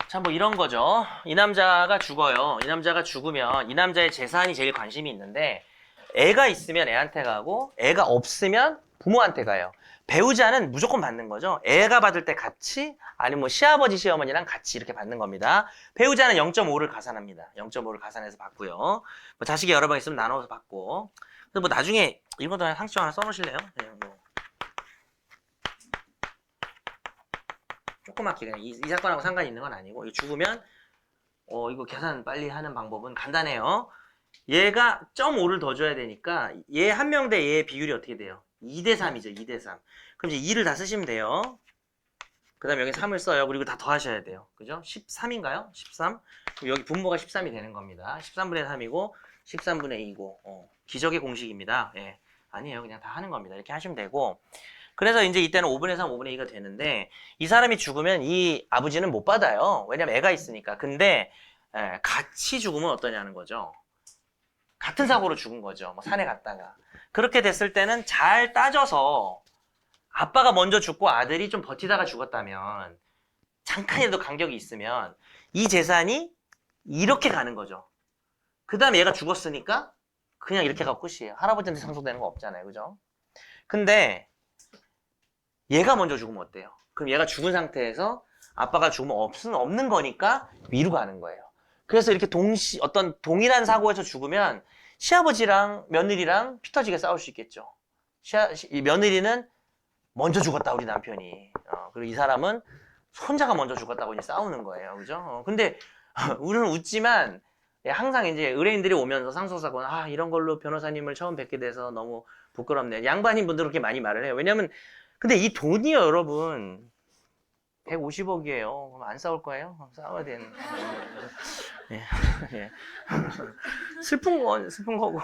자, 뭐 이런 거죠. 이 남자가 죽어요. 이 남자가 죽으면 이 남자의 재산이 제일 관심이 있는데, 애가 있으면 애한테 가고 애가 없으면 부모한테 가요. 배우자는 무조건 받는 거죠. 애가 받을 때 같이, 아니면 뭐 시아버지 시어머니랑 같이 이렇게 받는 겁니다. 배우자는 0.5를 가산합니다. 0.5를 가산해서 받고요. 뭐 자식이 여러 번 있으면 나눠서 받고. 근데 뭐 나중에 이것도 상식 하나 써놓으실래요? 네, 뭐. 조그맣게 그냥 이 사건하고 상관이 있는 건 아니고, 죽으면 이거 계산 빨리 하는 방법은 간단해요. 얘가 0.5를 더 줘야 되니까 얘 한 명 대 얘의 비율이 어떻게 돼요? 2대 3이죠. 2대 3. 그럼 이제 2를 다 쓰시면 돼요. 그 다음에 여기 3을 써요. 그리고 다 더하셔야 돼요. 그죠? 13인가요? 13. 여기 분모가 13이 되는 겁니다. 13분의 3이고 13분의 2고 기적의 공식입니다. 예. 아니에요. 그냥 다 하는 겁니다. 이렇게 하시면 되고 그래서 이제 이때는 5분의 3, 5분의 2가 되는데 이 사람이 죽으면 이 아버지는 못 받아요. 왜냐면 애가 있으니까. 근데 같이 죽으면 어떠냐는 거죠. 같은 사고로 죽은 거죠. 뭐 산에 갔다가. 그렇게 됐을 때는 잘 따져서 아빠가 먼저 죽고 아들이 좀 버티다가 죽었다면 잠깐이라도 간격이 있으면 이 재산이 이렇게 가는 거죠. 그 다음에 얘가 죽었으니까 그냥 이렇게 가고 끝이에요. 할아버지한테 상속되는 거 없잖아요. 그죠? 근데 얘가 먼저 죽으면 어때요? 그럼 얘가 죽은 상태에서 아빠가 죽으면 없는 거니까 위로 가는 거예요. 그래서 이렇게 어떤 동일한 사고에서 죽으면 시아버지랑 며느리랑 피 터지게 싸울 수 있겠죠. 이 며느리는 먼저 죽었다, 우리 남편이. 그리고 이 사람은 손자가 먼저 죽었다고 이제 싸우는 거예요. 그죠? 근데 우리는 웃지만 항상 이제 의뢰인들이 오면서 상속사고는 이런 걸로 변호사님을 처음 뵙게 돼서 너무 부끄럽네요. 양반인 분들 그렇게 많이 말을 해요. 왜냐면 근데 이 돈이요, 여러분. 150억이에요. 그럼 안 싸울 거예요? 싸워야 되는. 예, 예. 슬픈 거고.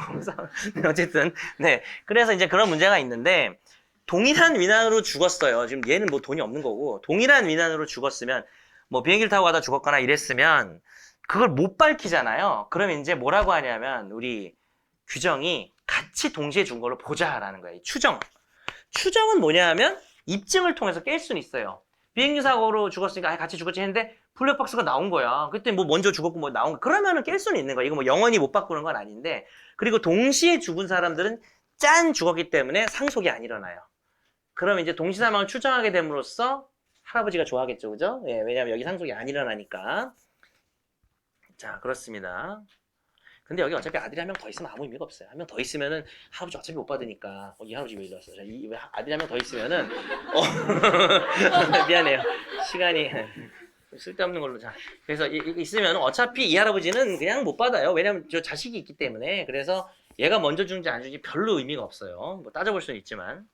어쨌든. 네. 그래서 이제 그런 문제가 있는데, 동일한 위난으로 죽었어요. 지금 얘는 뭐 돈이 없는 거고, 동일한 위난으로 죽었으면, 뭐 비행기를 타고 가다 죽었거나 이랬으면, 그걸 못 밝히잖아요. 그럼 이제 뭐라고 하냐면, 우리 규정이 같이 동시에 죽은 걸로 보자라는 거예요. 추정. 추정은 뭐냐 하면 입증을 통해서 깰 수는 있어요. 비행기 사고로 죽었으니까 같이 죽었지 했는데 블랙박스가 나온 거야. 그때 뭐 먼저 죽었고 뭐 나온 거. 그러면은 깰 수는 있는 거야. 이거 뭐 영원히 못 바꾸는 건 아닌데. 그리고 동시에 죽은 사람들은 짠 죽었기 때문에 상속이 안 일어나요. 그럼 이제 동시사망을 추정하게 됨으로써 할아버지가 좋아하겠죠. 그죠? 예, 왜냐면 여기 상속이 안 일어나니까. 자, 그렇습니다. 근데 여기 어차피 아들이 한 명 더 있으면 아무 의미가 없어요. 한 명 더 있으면은 할아버지 어차피 못 받으니까. 이 할아버지 왜 이러었어? 이 아들이 한 명 더 있으면은 미안해요. 시간이 쓸데없는 걸로. 자, 그래서 있으면 어차피 이 할아버지는 그냥 못 받아요. 왜냐면 저 자식이 있기 때문에. 그래서 얘가 먼저 주는지 안 주는지 별로 의미가 없어요. 뭐 따져볼 수는 있지만.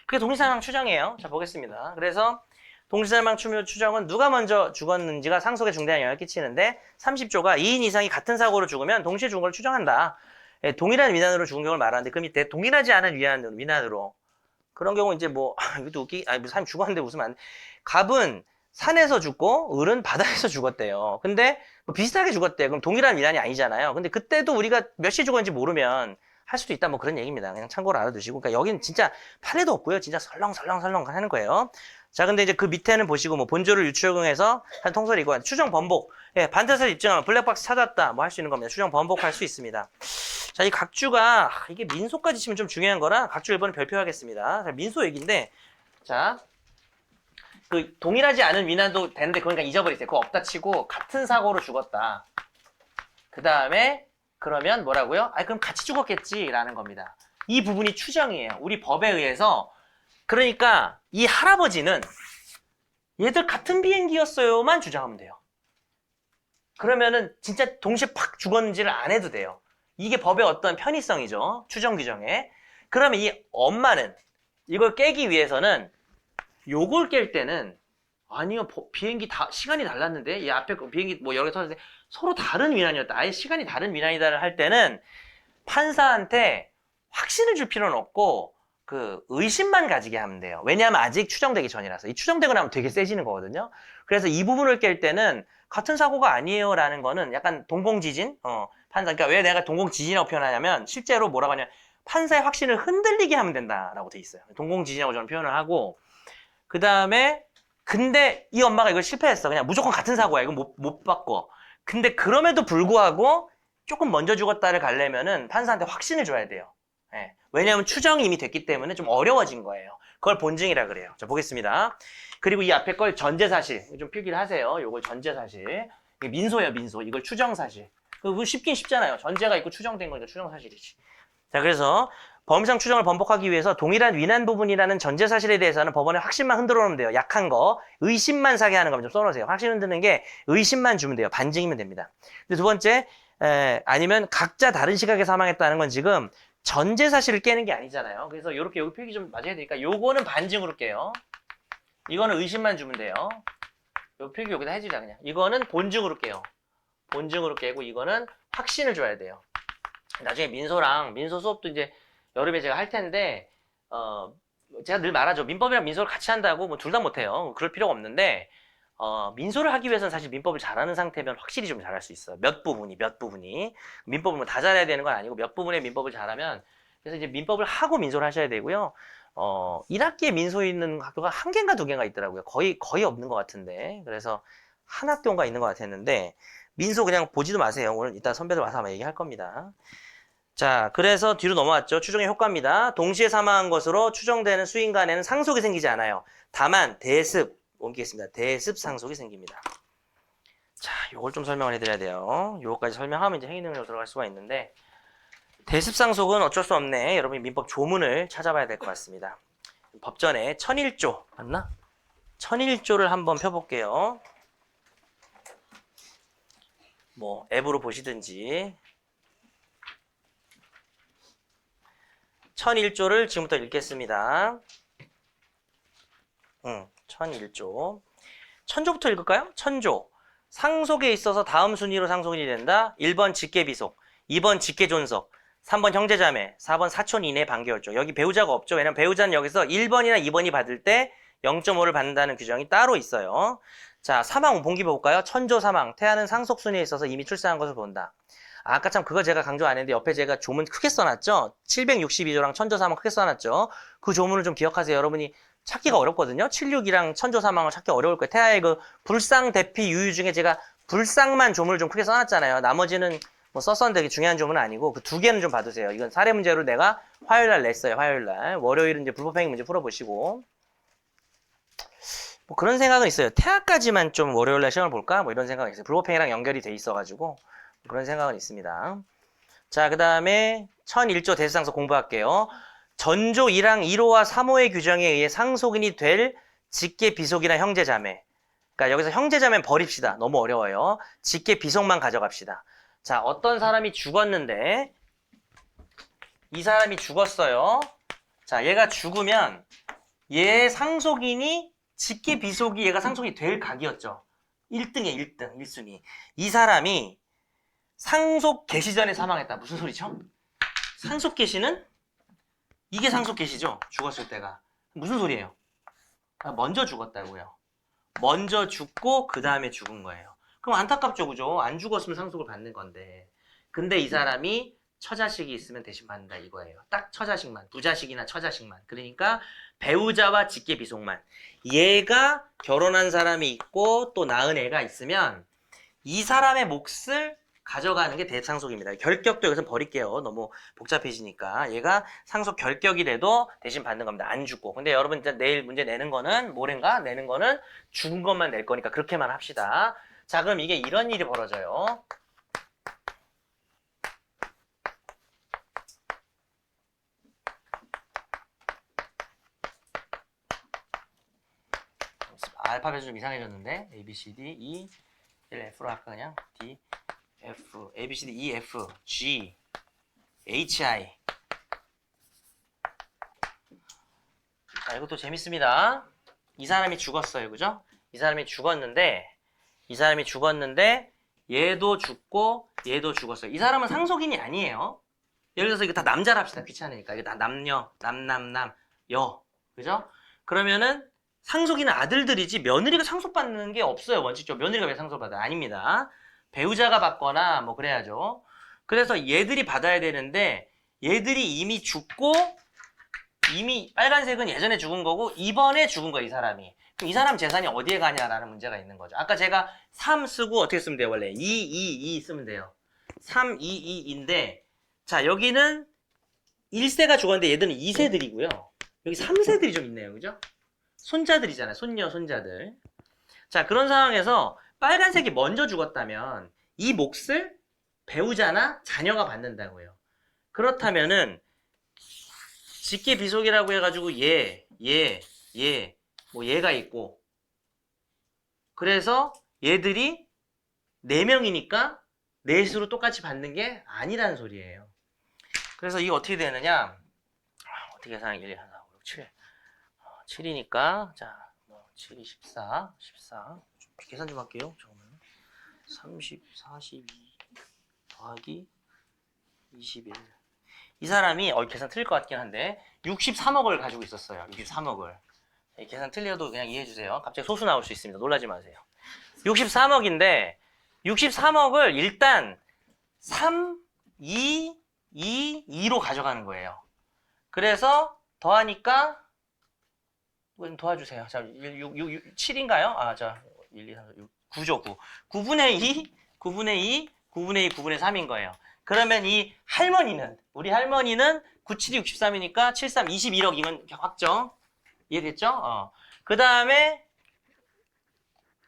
그게 동시사망 추정이에요. 자, 보겠습니다. 그래서 동시사망 추정은 누가 먼저 죽었는지가 상속에 중대한 영향을 끼치는데 30조가 2인 이상이 같은 사고로 죽으면 동시에 죽은 걸 추정한다. 예, 동일한 위난으로 죽은 경우를 말하는데 그 밑에 동일하지 않은 위난으로 그런 경우 이제 뭐 이것도 뭐 사람이 죽었는데 웃으면 안 돼. 갑은 산에서 죽고 을은 바다에서 죽었대요. 근데 뭐 비슷하게 죽었대. 그럼 동일한 위난이 아니잖아요. 근데 그때도 우리가 몇 시에 죽었는지 모르면 할 수도 있다. 뭐 그런 얘기입니다. 그냥 참고로 알아두시고. 그러니까 여기는 진짜 판례도 없고요. 진짜 설렁설렁 하는 거예요. 자, 근데 이제 그 밑에는 보시고 뭐 본조를 유추적용해서 한 통설이 있고 추정 번복. 예, 반대사를 입증하면 블랙박스 찾았다. 뭐 할 수 있는 겁니다. 추정 번복할 수 있습니다. 자, 이 각주가 이게 민소까지 치면 좀 중요한 거라 각주 1번은 별표하겠습니다. 자, 민소 얘기인데 자, 그 동일하지 않은 위난도 되는데 그러니까 잊어버리세요. 그거 없다 치고 같은 사고로 죽었다. 그 다음에 그러면 뭐라고요? 그럼 같이 죽었겠지라는 겁니다. 이 부분이 추정이에요. 우리 법에 의해서. 그러니까 이 할아버지는 얘들 같은 비행기였어요만 주장하면 돼요. 그러면은 진짜 동시에 팍 죽었는지를 안 해도 돼요. 이게 법의 어떤 편의성이죠. 추정 규정에. 그러면 이 엄마는 이걸 깨기 위해서는 요걸 깰 때는 아니요, 비행기 시간이 달랐는데 이 앞에 비행기 뭐 여러 개 터졌는데 서로 다른 위난이었다. 아예 시간이 다른 위난이다를 할 때는 판사한테 확신을 줄 필요는 없고 그 의심만 가지게 하면 돼요. 왜냐하면 아직 추정되기 전이라서. 이 추정되고 나면 되게 세지는 거거든요. 그래서 이 부분을 깰 때는 같은 사고가 아니에요라는 거는 약간 동공지진? 판사. 그러니까 왜 내가 동공지진이라고 표현하냐면 실제로 뭐라고 하냐면 판사의 확신을 흔들리게 하면 된다라고 돼 있어요. 동공지진이라고 저는 표현을 하고 그 다음에 근데 이 엄마가 이걸 실패했어. 그냥 무조건 같은 사고야. 이거 못 바꿔. 근데 그럼에도 불구하고 조금 먼저 죽었다를 가려면은 판사한테 확신을 줘야 돼요. 예. 왜냐하면 추정이 이미 됐기 때문에 좀 어려워진 거예요. 그걸 본증이라 그래요. 자, 보겠습니다. 그리고 이 앞에 걸 전제사실. 좀 필기를 하세요. 요걸 전제사실. 이게 민소예요, 민소. 이걸 추정사실. 그거 쉽긴 쉽잖아요. 전제가 있고 추정된 거니까 추정사실이지. 자, 그래서 범위상 추정을 번복하기 위해서 동일한 위난 부분이라는 전제사실에 대해서는 법원에 확신만 흔들어 놓으면 돼요. 약한 거. 의심만 사게 하는 거 좀 써놓으세요. 확신 흔드는 게 의심만 주면 돼요. 반증이면 됩니다. 근데 두 번째, 아니면 각자 다른 시각에 사망했다는 건 지금 전제 사실을 깨는 게 아니잖아요. 그래서 요렇게 여기 표기 좀 맞아야 되니까 요거는 반증으로 깨요. 이거는 의심만 주면 돼요. 요 필기 여기다 해주자 그냥. 이거는 본증으로 깨요. 본증으로 깨고 이거는 확신을 줘야 돼요. 나중에 민소 수업도 이제 여름에 제가 할 텐데 제가 늘 말하죠. 민법이랑 민소를 같이 한다고 뭐 둘 다 못해요. 그럴 필요가 없는데 민소를 하기 위해서는 사실 민법을 잘하는 상태면 확실히 좀 잘할 수 있어요. 몇 부분이. 민법을 뭐 다 잘해야 되는 건 아니고 몇 부분의 민법을 잘하면 그래서 이제 민법을 하고 민소를 하셔야 되고요. 1학기에 민소 있는 학교가 1개인가 2개인가 있더라고요. 거의 없는 것 같은데. 그래서 한 학교인가 있는 것 같았는데 민소 그냥 보지도 마세요. 오늘 이따 선배들 와서 아마 얘기할 겁니다. 자, 그래서 뒤로 넘어왔죠. 추정의 효과입니다. 동시에 사망한 것으로 추정되는 수인 간에는 상속이 생기지 않아요. 다만 대습, 옮기겠습니다. 대습 상속이 생깁니다. 자, 요걸 좀 설명을 해드려야 돼요. 요거까지 설명하면 이제 행위능력으로 들어갈 수가 있는데 대습 상속은 어쩔 수 없네. 여러분이 민법 조문을 찾아봐야 될 것 같습니다. 법전에 천일조, 맞나? 천일조를 한번 펴볼게요. 뭐 앱으로 보시든지 천일조를 지금부터 읽겠습니다. 천일조. 천조부터 읽을까요? 천조. 상속에 있어서 다음 순위로 상속이 된다. 1번 직계비속, 2번 직계존속, 3번 형제자매, 4번 사촌 이내 반계월조. 여기 배우자가 없죠. 왜냐면 배우자는 여기서 1번이나 2번이 받을 때 0.5를 받는다는 규정이 따로 있어요. 자, 사망 본기표 볼까요? 천조 사망. 태아는 상속 순위에 있어서 이미 출산한 것을 본다. 아까 참 그거 제가 강조 안 했는데 옆에 제가 조문 크게 써놨죠? 762조랑 천조 사망 크게 써놨죠? 그 조문을 좀 기억하세요. 여러분이 찾기가 어렵거든요. 76이랑 천조 사망을 찾기 어려울 거예요. 태아의 그 불상 대피 유유 중에 제가 불상만 조문을 좀 크게 써놨잖아요. 나머지는 뭐 썼었는데 되게 중요한 조문은 아니고 그 2개는 좀 봐두세요. 이건 사례 문제로 내가 화요일날 냈어요. 화요일날. 월요일은 이제 불법행위 문제 풀어보시고. 뭐 그런 생각은 있어요. 태아까지만 좀 월요일날 시험을 볼까? 뭐 이런 생각이 있어요. 불법행위랑 연결이 돼 있어가지고 그런 생각은 있습니다. 자, 그 다음에 1001조 대수상속 공부할게요. 전조 1항 1호와 3호의 규정에 의해 상속인이 될 직계 비속이나 형제자매. 그러니까 여기서 형제자매는 버립시다. 너무 어려워요. 직계 비속만 가져갑시다. 자, 어떤 사람이 죽었는데 이 사람이 죽었어요. 자, 얘가 죽으면 얘 상속인이 직계 비속이 얘가 상속이 될 각이었죠. 1등에 1등, 1순위. 이 사람이 상속 개시 전에 사망했다. 무슨 소리죠? 상속 개시는 이게 상속 개시죠. 죽었을 때가. 무슨 소리예요? 먼저 죽었다고요. 먼저 죽고 그 다음에 죽은 거예요. 그럼 안타깝죠, 그죠? 안 죽었으면 상속을 받는 건데. 근데 이 사람이 처자식이 있으면 대신 받는다 이거예요. 딱 처자식만, 부자식이나 처자식만. 그러니까 배우자와 직계 비속만. 얘가 결혼한 사람이 있고 또 낳은 애가 있으면 이 사람의 몫을 가져가는 게 대상속입니다. 결격도 여기서 버릴게요. 너무 복잡해지니까. 얘가 상속 결격이라도 대신 받는 겁니다. 안 죽고. 근데 여러분 이제 내일 문제 내는 거는 모레인가? 내는 거는 죽은 것만 낼 거니까 그렇게만 합시다. 자, 그럼 이게 이런 일이 벌어져요. 알파벳이 좀 이상해졌는데 A, B, C, D, E, 1, F로 할까 그냥? D, F, A, B, C, D, E, F, G, H, I. 자, 이것도 재밌습니다. 이 사람이 죽었어요. 그죠? 이 사람이 죽었는데 얘도 죽고 얘도 죽었어요. 이 사람은 상속인이 아니에요. 예를 들어서 이거 다 남자라 합시다. 귀찮으니까. 이거 다 남녀, 여. 그죠? 그러면은 상속인은 아들들이지 며느리가 상속받는 게 없어요. 원칙적으로. 며느리가 왜 상속받아요? 아닙니다. 배우자가 받거나 뭐 그래야죠. 그래서 얘들이 받아야 되는데 얘들이 이미 죽고 이미 빨간색은 예전에 죽은 거고 이번에 죽은 거야 이 사람이. 그럼 이 사람 재산이 어디에 가냐라는 문제가 있는 거죠. 아까 제가 3 쓰고 어떻게 쓰면 돼요? 원래 2 쓰면 돼요. 3, 2, 2인데 자 여기는 1세가 죽었는데 얘들은 2세들이고요. 여기 3세들이 좀 있네요. 그죠? 손자들이잖아요. 손녀, 손자들. 자, 그런 상황에서 빨간색이 먼저 죽었다면 이 몫을 배우자나 자녀가 받는다고요. 그렇다면은 직계 비속이라고 해가지고 뭐 얘가 있고 그래서 얘들이 4명이니까 넷으로 똑같이 받는 게 아니라는 소리예요. 그래서 이게 어떻게 되느냐 어떻게 계산하면 1, 2, 3, 4, 5, 6, 7 7이니까 자, 뭐 7이 14. 계산 좀 할게요. 잠깐만요. 30, 42 더하기 21. 이 사람이 계산 틀릴 것 같긴 한데 63억을 가지고 있었어요. 63억을. 계산 틀려도 그냥 이해해 주세요. 갑자기 소수 나올 수 있습니다. 놀라지 마세요. 63억인데 63억을 일단 3, 2, 2로 가져가는 거예요. 그래서 더하니까 이거 좀 도와주세요. 자, 7인가요? 아, 자, 1, 2, 3, 4, 6, 9죠, 9. 9분의 2, 9분의 2, 9분의 2, 9분의 3인 거예요. 그러면 이 할머니는, 우리 할머니는 9, 7이 63이니까 7, 3, 21억 이건 확정. 이해됐죠? 그 다음에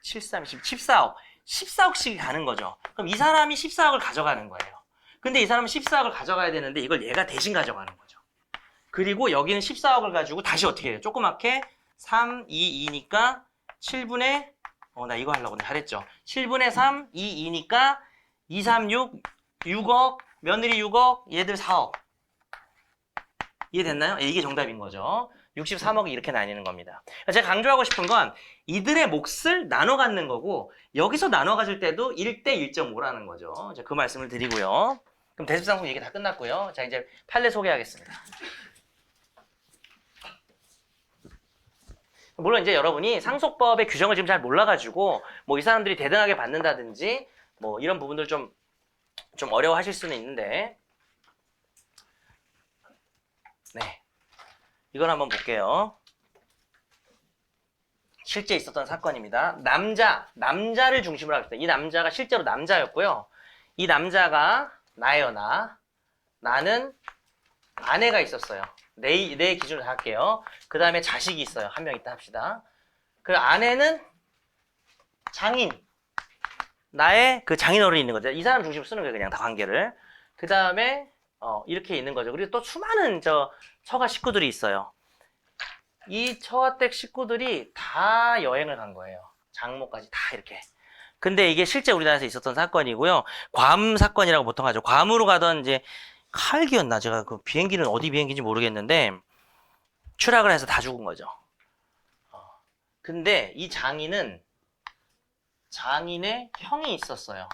7, 3, 14억. 14억씩이 가는 거죠. 그럼 이 사람이 14억을 가져가는 거예요. 근데 이 사람은 14억을 가져가야 되는데 이걸 얘가 대신 가져가는 거죠. 그리고 여기는 14억을 가지고 다시 어떻게 해요? 조그맣게 3, 2, 2니까 7분의 나 이거 하려고 잘했죠. 7분의 3, 2, 2니까 2, 3, 6, 6억, 며느리 6억, 얘들 4억. 이해됐나요? 이게 정답인 거죠. 63억이 이렇게 나뉘는 겁니다. 제가 강조하고 싶은 건 이들의 몫을 나눠 갖는 거고 여기서 나눠 가질 때도 1대 1.5라는 거죠. 그 말씀을 드리고요. 그럼 대습상속 얘기 다 끝났고요. 자, 이제 판례 소개하겠습니다. 물론 이제 여러분이 상속법의 규정을 지금 잘 몰라가지고 뭐 이 사람들이 대등하게 받는다든지 뭐 이런 부분들 좀 어려워하실 수는 있는데 네, 이걸 한번 볼게요. 실제 있었던 사건입니다. 남자를 중심으로 하겠습니다. 이 남자가 실제로 남자였고요. 이 남자가 나예요, 나는 아내가 있었어요. 내 기준으로 할게요. 그 다음에 자식이 있어요. 한 명 있다 합시다. 그 아내는 장인. 나의 그 장인어른이 있는 거죠. 이 사람 중심으로 쓰는 거예요. 그냥 다 관계를. 그 다음에 이렇게 있는 거죠. 그리고 또 수많은 처가 식구들이 있어요. 이 처가댁 식구들이 다 여행을 간 거예요. 장모까지 다 이렇게. 근데 이게 실제 우리나라에서 있었던 사건이고요. 괌 사건이라고 보통 하죠. 괌으로 가던 이제 칼기였나? 제가 그 비행기는 어디 비행기인지 모르겠는데 추락을 해서 다 죽은 거죠. 근데 이 장인의 형이 있었어요.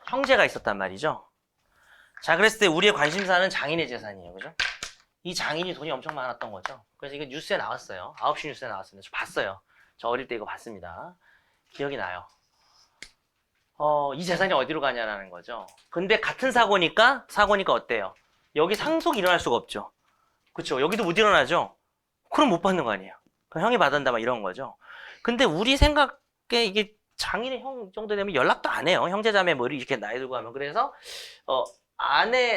형제가 있었단 말이죠. 자, 그랬을 때 우리의 관심사는 장인의 재산이에요. 그죠? 이 장인이 돈이 엄청 많았던 거죠. 그래서 이거 뉴스에 나왔어요. 9시 뉴스에 나왔습니다. 저 봤어요. 저 어릴 때 이거 봤습니다. 기억이 나요. 이 재산이 어디로 가냐라는 거죠. 근데 같은 사고니까 어때요? 여기 상속이 일어날 수가 없죠. 그쵸? 여기도 못 일어나죠? 그럼 못 받는 거 아니에요. 그럼 형이 받았다 막 이런 거죠. 근데 우리 생각에 이게 장인의 형 정도 되면 연락도 안 해요. 형제자매 뭐 이렇게 나이 들고 하면. 그래서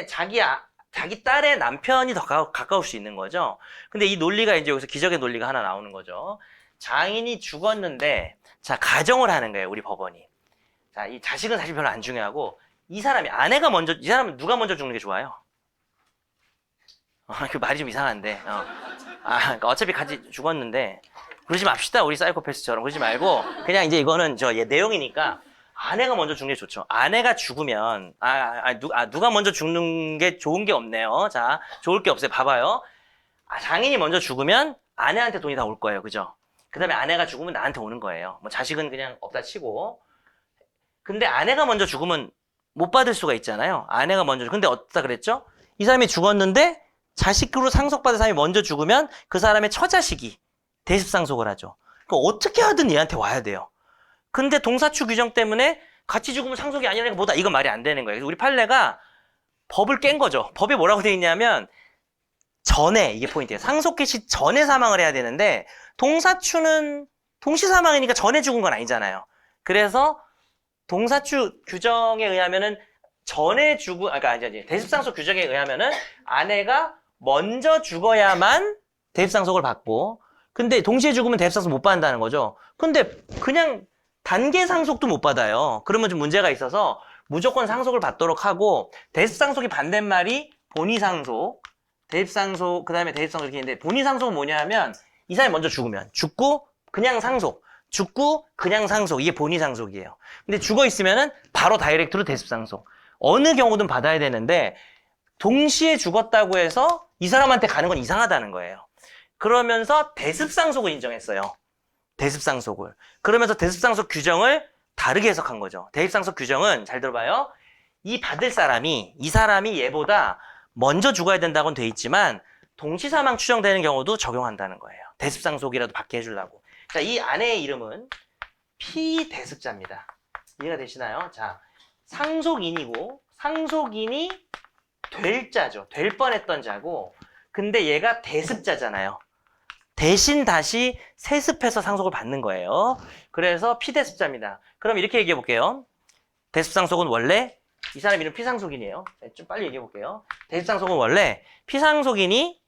자기 딸의 남편이 더 가까울 수 있는 거죠. 근데 이 논리가 이제 여기서 기적의 논리가 하나 나오는 거죠. 장인이 죽었는데 자, 가정을 하는 거예요. 우리 법원이. 자, 이 자식은 사실 별로 안 중요하고 이 사람은 누가 먼저 죽는 게 좋아요? 그 말이 좀 이상한데. 그러니까 어차피 같이 죽었는데 그러지 맙시다. 우리 사이코패스처럼 그러지 말고 그냥 이제 이거는 내용이니까 아내가 먼저 죽는 게 좋죠. 아내가 죽으면 누가 먼저 죽는 게 좋은 게 없네요. 자, 좋을 게 없어요. 봐봐요. 장인이 먼저 죽으면 아내한테 돈이 다 올 거예요. 그죠? 그 다음에 아내가 죽으면 나한테 오는 거예요. 뭐 자식은 그냥 없다 치고. 근데 아내가 먼저 죽으면 못 받을 수가 있잖아요. 아내가 먼저. 근데 어떻다 그랬죠? 이 사람이 죽었는데 자식으로 상속받은 사람이 먼저 죽으면 그 사람의 처자식이 대습상속을 하죠. 그러니까 어떻게 하든 얘한테 와야 돼요. 근데 동사추 규정 때문에 같이 죽으면 상속이 아니라니까 뭐다. 이건 말이 안 되는 거예요. 그래서 우리 판례가 법을 깬 거죠. 법에 뭐라고 되어 있냐면 전에, 이게 포인트예요. 상속 개시 전에 사망을 해야 되는데 동사추는 동시 사망이니까 전에 죽은 건 아니잖아요. 그래서 동사추 규정에 의하면은 그러니까 이제 대습상속 규정에 의하면은 아내가 먼저 죽어야만 대습상속을 받고, 근데 동시에 죽으면 대습상속 못 받는다는 거죠. 근데 그냥 단계 상속도 못 받아요. 그러면 좀 문제가 있어서 무조건 상속을 받도록 하고, 대습상속이 반대말이 본위상속, 대습상속, 그 다음에 대습상속 이렇게 있는데, 본위상속은 뭐냐면 이 사람이 먼저 죽고 그냥 상속, 죽고 그냥 상속, 이게 본위상속이에요. 근데 죽어 있으면은 바로 다이렉트로 대습상속. 어느 경우든 받아야 되는데 동시에 죽었다고 해서 이 사람한테 가는 건 이상하다는 거예요. 그러면서 대습상속을 인정했어요. 대습상속을. 그러면서 대습상속 규정을 다르게 해석한 거죠. 대습상속 규정은 잘 들어봐요. 이 받을 사람이 이 사람이 얘보다 먼저 죽어야 된다고는 돼 있지만 동시사망 추정되는 경우도 적용한다는 거예요. 대습상속이라도 받게 해주려고. 자, 이 아내의 이름은 피대습자입니다. 이해가 되시나요? 자, 상속인이고 상속인이 될 자죠. 될 뻔했던 자고 근데 얘가 대습자잖아요. 대신 다시 세습해서 상속을 받는 거예요. 그래서 피대습자입니다. 그럼 이렇게 얘기해 볼게요. 대습상속은 원래 이 사람 이름 피상속인이에요. 좀 빨리 얘기해 볼게요. 대습상속은 원래 피상속인이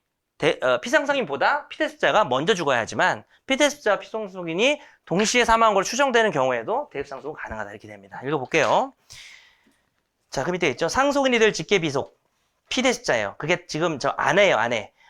피상속인보다 피대습자가 먼저 죽어야 하지만 피대습자와 피상속인이 동시에 사망한 걸로 추정되는 경우에도 대습상속은 가능하다 이렇게 됩니다. 읽어볼게요. 자, 그 밑에 있죠. 상속인이 될 직계비속 피대습자예요. 그게 지금 저 아내예요.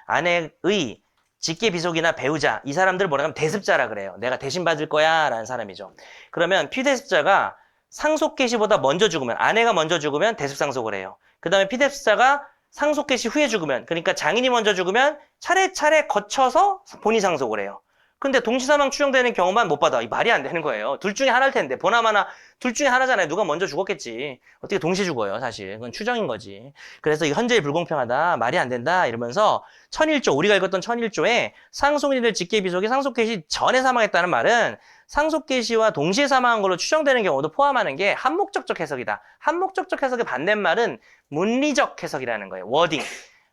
아내의 직계비속이나 배우자 이 사람들 뭐라 하면 대습자라 그래요. 내가 대신 받을 거야 라는 사람이죠. 그러면 피대습자가 상속개시보다 먼저 죽으면 아내가 먼저 죽으면 대습상속을 해요. 그 다음에 피대습자가 상속개시 후에 죽으면 그러니까 장인이 먼저 죽으면 차례차례 거쳐서 본인 상속을 해요. 근데 동시사망 추정되는 경우만 못 받아. 이 말이 안 되는 거예요. 둘 중에 하나일 텐데 보나마나 둘 중에 하나잖아요. 누가 먼저 죽었겠지. 어떻게 동시에 죽어요 사실. 그건 추정인 거지. 그래서 이 헌재이 불공평하다. 말이 안 된다. 이러면서 천일조 우리가 읽었던 천일조에 상속인이 될 직계비속이 상속개시 전에 사망했다는 말은 상속개시와 동시에 사망한 걸로 추정되는 경우도 포함하는 게 한목적적 해석이다. 한목적적 해석의 반대말은 문리적 해석이라는 거예요. 워딩.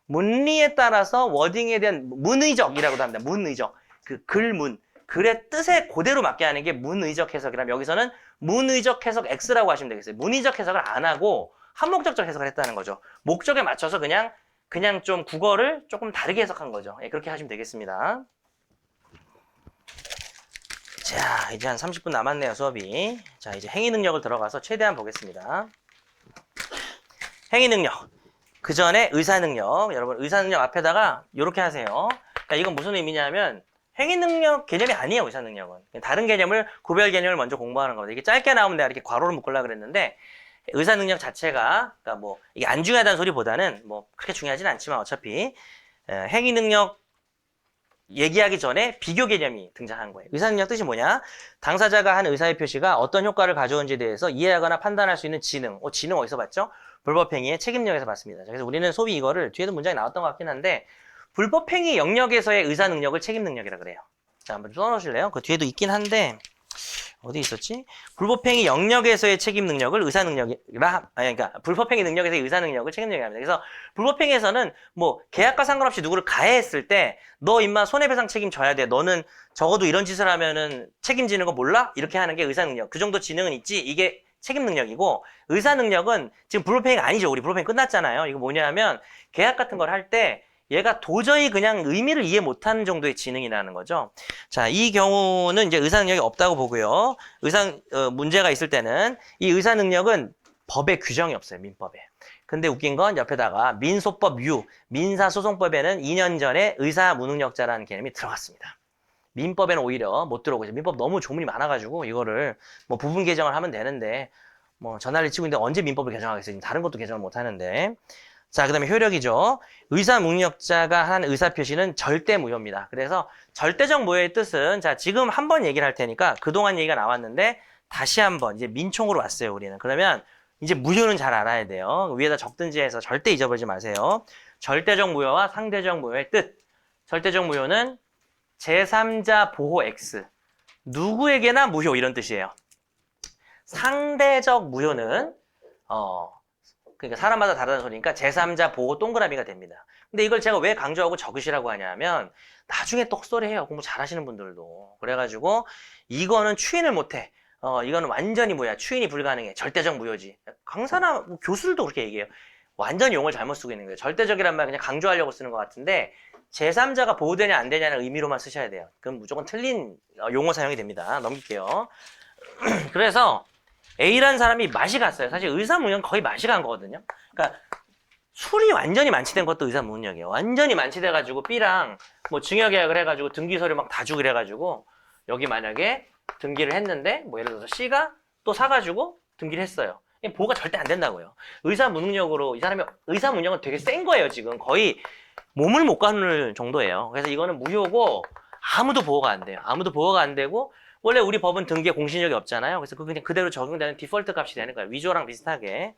문리에 따라서 워딩에 대한 문의적이라고도 합니다. 문의적. 그 글의 뜻에 그대로 맞게 하는 게 문의적 해석이라면 여기서는 문의적 해석 X라고 하시면 되겠어요. 문의적 해석을 안 하고 한목적적 해석을 했다는 거죠. 목적에 맞춰서 그냥 좀 국어를 조금 다르게 해석한 거죠. 예, 그렇게 하시면 되겠습니다. 자, 이제 한 30분 남았네요, 수업이. 자, 이제 행위 능력을 들어가서 최대한 보겠습니다. 행위 능력. 그 전에 의사 능력. 여러분, 의사 능력 앞에다가 이렇게 하세요. 그러니까 이건 무슨 의미냐면 행위 능력 개념이 아니에요, 의사 능력은. 다른 개념을, 구별 개념을 먼저 공부하는 겁니다. 이게 짧게 나오면 내가 이렇게 괄호를 묶으려고 그랬는데, 의사 능력 자체가, 그러니까 뭐, 이게 안 중요하다는 소리보다는 뭐, 그렇게 중요하진 않지만 어차피, 행위 능력 얘기하기 전에 비교 개념이 등장한 거예요. 의사 능력 뜻이 뭐냐? 당사자가 한 의사의 표시가 어떤 효과를 가져온지에 대해서 이해하거나 판단할 수 있는 지능. 지능 어디서 봤죠? 불법행위의 책임력에서 봤습니다. 그래서 우리는 소위 이거를 뒤에도 문장이 나왔던 것 같긴 한데, 불법행위 영역에서의 의사 능력을 책임 능력이라 그래요. 자, 한번 써놓으실래요? 그 뒤에도 있긴 한데 어디 있었지? 불법행위 영역에서의 책임 능력을 의사 능력이라, 그러니까 불법행위 능력에서의 의사 능력을 책임 능력이라 합니다. 그래서 불법행위에서는 뭐 계약과 상관없이 누구를 가해했을 때 너 임마 손해배상 책임 져야 돼. 너는 적어도 이런 짓을 하면은 책임지는 거 몰라? 이렇게 하는 게 의사 능력. 그 정도 지능은 있지. 이게 책임 능력이고 의사 능력은 지금 불법행위가 아니죠. 우리 불법행위 끝났잖아요. 이거 뭐냐면 계약 같은 걸 할 때 얘가 도저히 그냥 의미를 이해 못하는 정도의 지능이라는 거죠. 자, 이 경우는 이제 의사 능력이 없다고 보고요. 문제가 있을 때는 이 의사 능력은 법에 규정이 없어요, 민법에. 근데 웃긴 건 옆에다가 민소법 민사소송법에는 2년 전에 의사 무능력자라는 개념이 들어갔습니다. 민법에는 오히려 못 들어오고, 민법 너무 조문이 많아가지고 이거를 뭐 부분 개정을 하면 되는데, 뭐 전화를 치고 있는데 언제 민법을 개정하겠어요? 다른 것도 개정을 못 하는데. 자, 그 다음에 효력이죠. 의사 무능력자가 한 의사 표시는 절대 무효입니다. 그래서 절대적 무효의 뜻은, 자, 지금 한번 얘기를 할 테니까 그동안 얘기가 나왔는데 다시 한번 이제 민총으로 왔어요, 우리는. 그러면 이제 무효는 잘 알아야 돼요. 위에다 적든지 해서 절대 잊어버리지 마세요. 절대적 무효와 상대적 무효의 뜻. 절대적 무효는 제3자 보호 X. 누구에게나 무효 이런 뜻이에요. 상대적 무효는 그러니까 사람마다 다르다는 소리니까 제3자 보호 동그라미가 됩니다. 근데 이걸 제가 왜 강조하고 적으시라고 하냐면 나중에 또 헛소리해요. 공부 잘하시는 분들도. 그래가지고 이거는 추인을 못해. 이거는 완전히 뭐야. 추인이 불가능해. 절대적 무효지. 강사나 뭐 교수들도 그렇게 얘기해요. 완전히 용어를 잘못 쓰고 있는 거예요. 절대적이란 말 그냥 강조하려고 쓰는 것 같은데 제3자가 보호되냐 안 되냐는 의미로만 쓰셔야 돼요. 그럼 무조건 틀린 용어 사용이 됩니다. 넘길게요. 그래서 A라는 사람이 맛이 갔어요. 사실 의사무능력은 거의 맛이 간 거거든요. 그러니까 술이 완전히 만취된 것도 의사무능력이에요. 완전히 만취돼가지고 B랑 뭐 증여계약을 해가지고 등기서류 막 다 주기로 해가지고 여기 만약에 등기를 했는데 뭐 예를 들어서 C가 또 사가지고 등기를 했어요. 보호가 절대 안 된다고요. 의사무능력으로 이 사람이 의사무능력은 되게 센 거예요. 지금 거의 몸을 못 가눌 정도예요. 그래서 이거는 무효고 아무도 보호가 안 돼요. 아무도 보호가 안 되고 원래 우리 법은 등기에 공신력이 없잖아요. 그래서 그 그냥 그대로 적용되는 디폴트 값이 되는 거예요. 위조랑 비슷하게.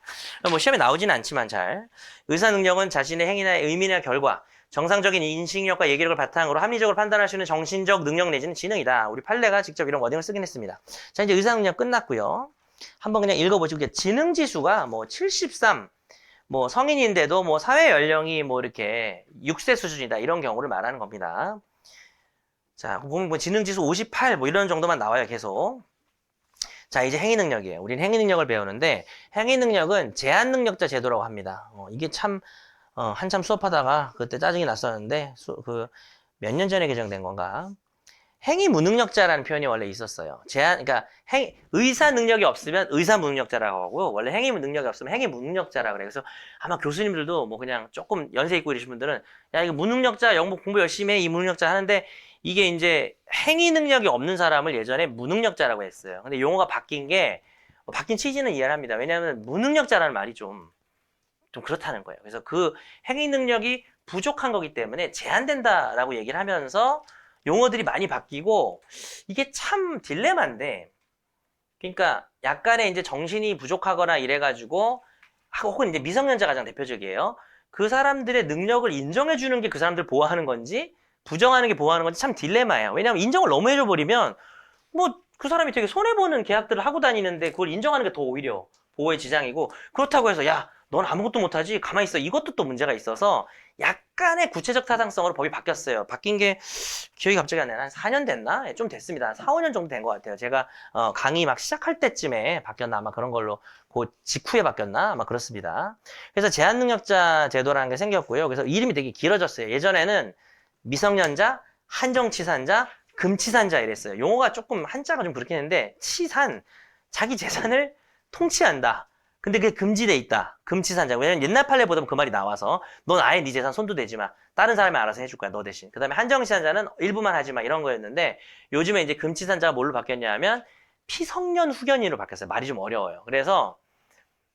뭐 시험에 나오지는 않지만 잘. 의사 능력은 자신의 행위나 의미나 결과, 정상적인 인식력과 예기력을 바탕으로 합리적으로 판단할 수 있는 정신적 능력 내지는 지능이다. 우리 판례가 직접 이런 워딩을 쓰긴 했습니다. 자, 이제 의사 능력 끝났고요. 한번 그냥 읽어보시고 지능 지수가 뭐 73, 뭐 성인인데도 뭐 사회 연령이 뭐 이렇게 6세 수준이다. 이런 경우를 말하는 겁니다. 자, 보면 뭐 지능지수 58 뭐 이런 정도만 나와요, 계속. 자, 이제 행위 능력이에요. 우린 행위 능력을 배우는데 행위 능력은 제한 능력자 제도라고 합니다. 이게 참 한참 수업하다가 그때 짜증이 났었는데 몇 년 전에 개정된 건가? 행위 무능력자라는 표현이 원래 있었어요. 그러니까 의사 능력이 없으면 의사 무능력자라고 하고요. 원래 행위 능력이 없으면 행위 무능력자라고 그래요. 그래서 아마 교수님들도 뭐 그냥 조금 연세 있고 이러신 분들은 야, 이거 무능력자, 영국 공부 열심히 해, 이 무능력자 하는데 이게 이제 행위 능력이 없는 사람을 예전에 무능력자라고 했어요. 근데 용어가 바뀐 게 바뀐 취지는 이해를 합니다. 왜냐하면 무능력자라는 말이 좀 그렇다는 거예요. 그래서 그 행위 능력이 부족한 거기 때문에 제한된다라고 얘기를 하면서 용어들이 많이 바뀌고 이게 참 딜레마인데 그러니까 약간의 이제 정신이 부족하거나 이래가지고 혹은 이제 미성년자 가장 대표적이에요. 그 사람들의 능력을 인정해 주는 게 그 사람들 보호하는 건지 부정하는 게 보호하는 건지 참 딜레마예요. 왜냐하면 인정을 너무 해줘 버리면 뭐 그 사람이 되게 손해보는 계약들을 하고 다니는데 그걸 인정하는 게 더 오히려 보호의 지장이고 그렇다고 해서 야, 넌 아무것도 못하지? 가만히 있어. 이것도 또 문제가 있어서 약간의 구체적 타당성으로 법이 바뀌었어요. 바뀐 게 기억이 갑자기 안 나요. 한 4년 됐나? 좀 됐습니다. 한 4, 5년 정도 된 것 같아요. 제가 강의 막 시작할 때쯤에 바뀌었나? 아마 그런 걸로 그 직후에 바뀌었나? 아마 그렇습니다. 그래서 제한능력자 제도라는 게 생겼고요. 그래서 이름이 되게 길어졌어요. 예전에는 미성년자, 한정치산자, 금치산자 이랬어요. 용어가 조금 한자가 좀 그렇긴 했는데 치산, 자기 재산을 통치한다. 근데 그게 금지돼 있다. 금치산자. 왜냐면 옛날 판례 보다 그 말이 나와서 넌 아예 네 재산 손도 대지 마. 다른 사람이 알아서 해줄 거야. 너 대신. 그 다음에 한정치산자는 일부만 하지 마. 이런 거였는데 요즘에 이제 금치산자가 뭘로 바뀌었냐 하면 피성년 후견인으로 바뀌었어요. 말이 좀 어려워요. 그래서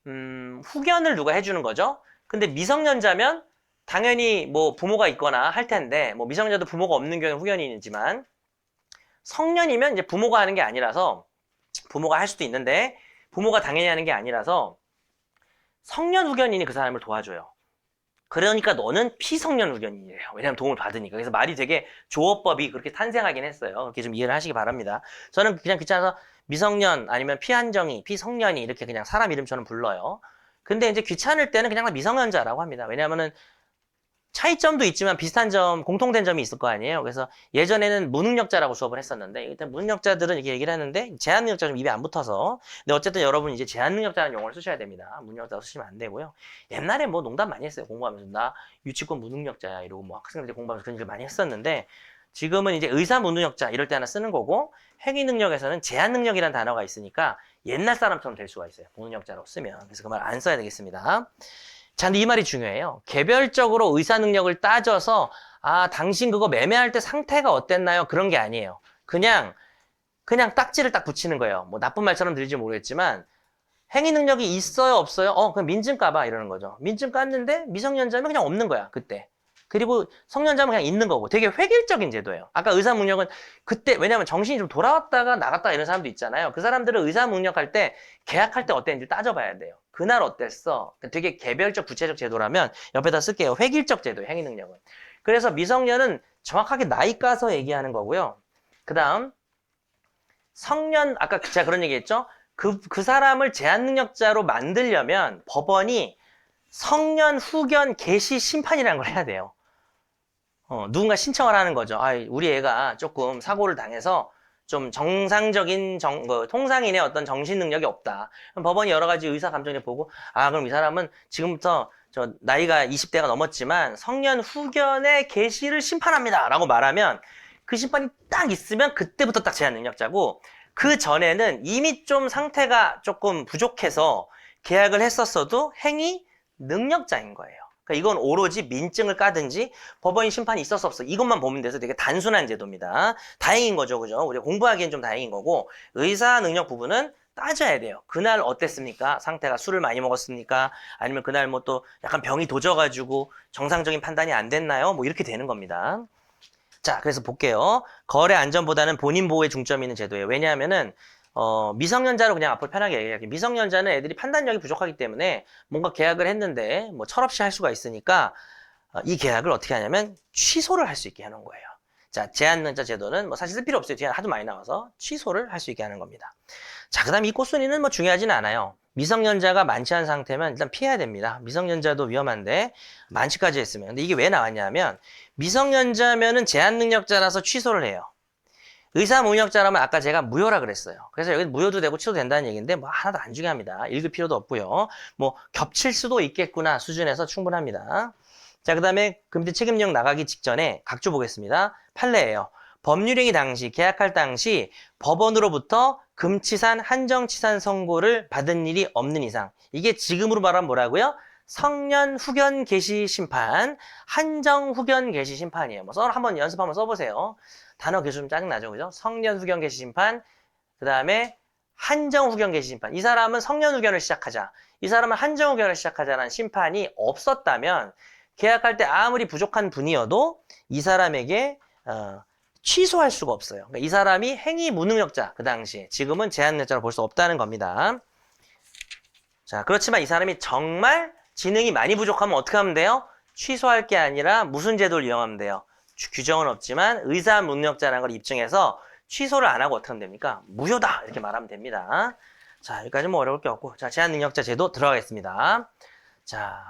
후견을 누가 해주는 거죠. 근데 미성년자면 당연히 뭐 부모가 있거나 할 텐데 뭐 미성년자도 부모가 없는 경우는 후견인이지만 성년이면 이제 부모가 하는 게 아니라서 부모가 할 수도 있는데 부모가 당연히 하는 게 아니라서 성년 후견인이 그 사람을 도와줘요. 그러니까 너는 피성년 후견인이래요. 왜냐하면 도움을 받으니까. 그래서 말이 되게 조어법이 그렇게 탄생하긴 했어요. 그렇게 좀 이해를 하시기 바랍니다. 저는 그냥 귀찮아서 미성년 아니면 피한정이, 피성년이 이렇게 그냥 사람 이름처럼 불러요. 근데 이제 귀찮을 때는 그냥 미성년자라고 합니다. 왜냐하면은 차이점도 있지만 비슷한 점, 공통된 점이 있을 거 아니에요. 그래서 예전에는 무능력자라고 수업을 했었는데 일단 무능력자들은 이렇게 얘기를 하는데 제한능력자 좀 입에 안 붙어서 근데 어쨌든 여러분 이제 제한능력자라는 용어를 쓰셔야 됩니다. 무능력자 쓰시면 안 되고요. 옛날에 뭐 농담 많이 했어요. 공부하면서 나 유치권 무능력자야 이러고 뭐 학생들 공부하면서 그런 얘기를 많이 했었는데 지금은 이제 의사 무능력자 이럴 때 하나 쓰는 거고 행위능력에서는 제한능력이라는 단어가 있으니까 옛날 사람처럼 될 수가 있어요. 무능력자로 쓰면. 그래서 그 말 안 써야 되겠습니다. 자, 근데 이 말이 중요해요. 개별적으로 의사 능력을 따져서 아, 당신 그거 매매할 때 상태가 어땠나요? 그런 게 아니에요. 그냥 딱지를 딱 붙이는 거예요. 뭐 나쁜 말처럼 들릴지 모르겠지만 행위 능력이 있어요, 없어요? 그냥 민증 까봐 이러는 거죠. 민증 깠는데 미성년자면 그냥 없는 거야, 그때. 그리고 성년자면 그냥 있는 거고 되게 획일적인 제도예요. 아까 의사문력은 그때 왜냐면 정신이 좀 돌아왔다가 나갔다 이런 사람도 있잖아요. 그 사람들은 의사문력할 때 계약할 때 어땠는지 따져봐야 돼요. 그날 어땠어? 되게 개별적 구체적 제도라면 옆에다 쓸게요. 획일적 제도예요. 행위능력은. 그래서 미성년은 정확하게 나이 까서 얘기하는 거고요. 그 다음 성년 아까 제가 그런 얘기 했죠. 그 사람을 제한능력자로 만들려면 법원이 성년 후견 개시 심판이라는 걸 해야 돼요. 누군가 신청을 하는 거죠. 아, 우리 애가 조금 사고를 당해서 좀 정상적인 통상인의 어떤 정신 능력이 없다. 그럼 법원이 여러 가지 의사 감정을 보고 아, 그럼 이 사람은 지금부터 저 나이가 20대가 넘었지만 성년 후견의 개시를 심판합니다. 라고 말하면 그 심판이 딱 있으면 그때부터 딱 제한 능력자고 그 전에는 이미 좀 상태가 조금 부족해서 계약을 했었어도 행위 능력자인 거예요. 그러니까 이건 오로지 민증을 까든지 법원이 심판이 있었어 없어 이것만 보면 돼서 되게 단순한 제도입니다. 다행인 거죠, 그죠? 우리가 공부하기엔 좀 다행인 거고 의사 능력 부분은 따져야 돼요. 그날 어땠습니까? 상태가 술을 많이 먹었습니까? 아니면 그날 뭐 또 약간 병이 도져가지고 정상적인 판단이 안 됐나요? 뭐 이렇게 되는 겁니다. 자, 그래서 볼게요. 거래 안전보다는 본인 보호에 중점이 있는 제도예요. 왜냐하면은 미성년자로 그냥 앞으로 편하게 얘기할게요. 미성년자는 애들이 판단력이 부족하기 때문에 뭔가 계약을 했는데 뭐 철없이 할 수가 있으니까 이 계약을 어떻게 하냐면 취소를 할 수 있게 해놓은 거예요. 자, 제한능력자 제도는 뭐 사실 쓸 필요 없어요. 뒤에 하도 많이 나와서 취소를 할 수 있게 하는 겁니다. 자, 그 다음 이 꽃순이는 뭐 중요하지는 않아요. 미성년자가 만취한 상태면 일단 피해야 됩니다. 미성년자도 위험한데 만취까지 했으면. 근데 이게 왜 나왔냐면 미성년자면은 제한능력자라서 취소를 해요. 의사무능력자라면 아까 제가 무효라 그랬어요. 그래서 여기 무효도 되고 취소도 된다는 얘기인데 뭐 하나도 안 중요합니다. 읽을 필요도 없고요. 뭐 겹칠 수도 있겠구나 수준에서 충분합니다. 자, 그 다음에 금지 책임령 나가기 직전에 각주 보겠습니다. 판례예요. 법률행위 당시, 계약할 당시 법원으로부터 금치산, 한정치산 선고를 받은 일이 없는 이상. 이게 지금으로 말하면 뭐라고요? 성년 후견 개시 심판, 한정 후견 개시 심판이에요. 뭐 한번 연습 한번 써보세요. 단어 교수 좀 짜증나죠, 그죠? 성년 후견 개시 심판, 그 다음에 한정 후견 개시 심판. 이 사람은 성년 후견을 시작하자. 이 사람은 한정 후견을 시작하자라는 심판이 없었다면 계약할 때 아무리 부족한 분이어도 이 사람에게 취소할 수가 없어요. 그러니까 이 사람이 행위 무능력자, 그 당시에. 지금은 제한능력자로 볼 수 없다는 겁니다. 자, 그렇지만 이 사람이 정말 지능이 많이 부족하면 어떻게 하면 돼요? 취소할 게 아니라 무슨 제도를 이용하면 돼요? 규정은 없지만 의사 무능력자라는 걸 입증해서 취소를 안 하고 어떻게 하면 됩니까? 무효다! 이렇게 말하면 됩니다. 자, 여기까지 뭐 어려울 게 없고. 자, 제한능력자 제도 들어가겠습니다. 자,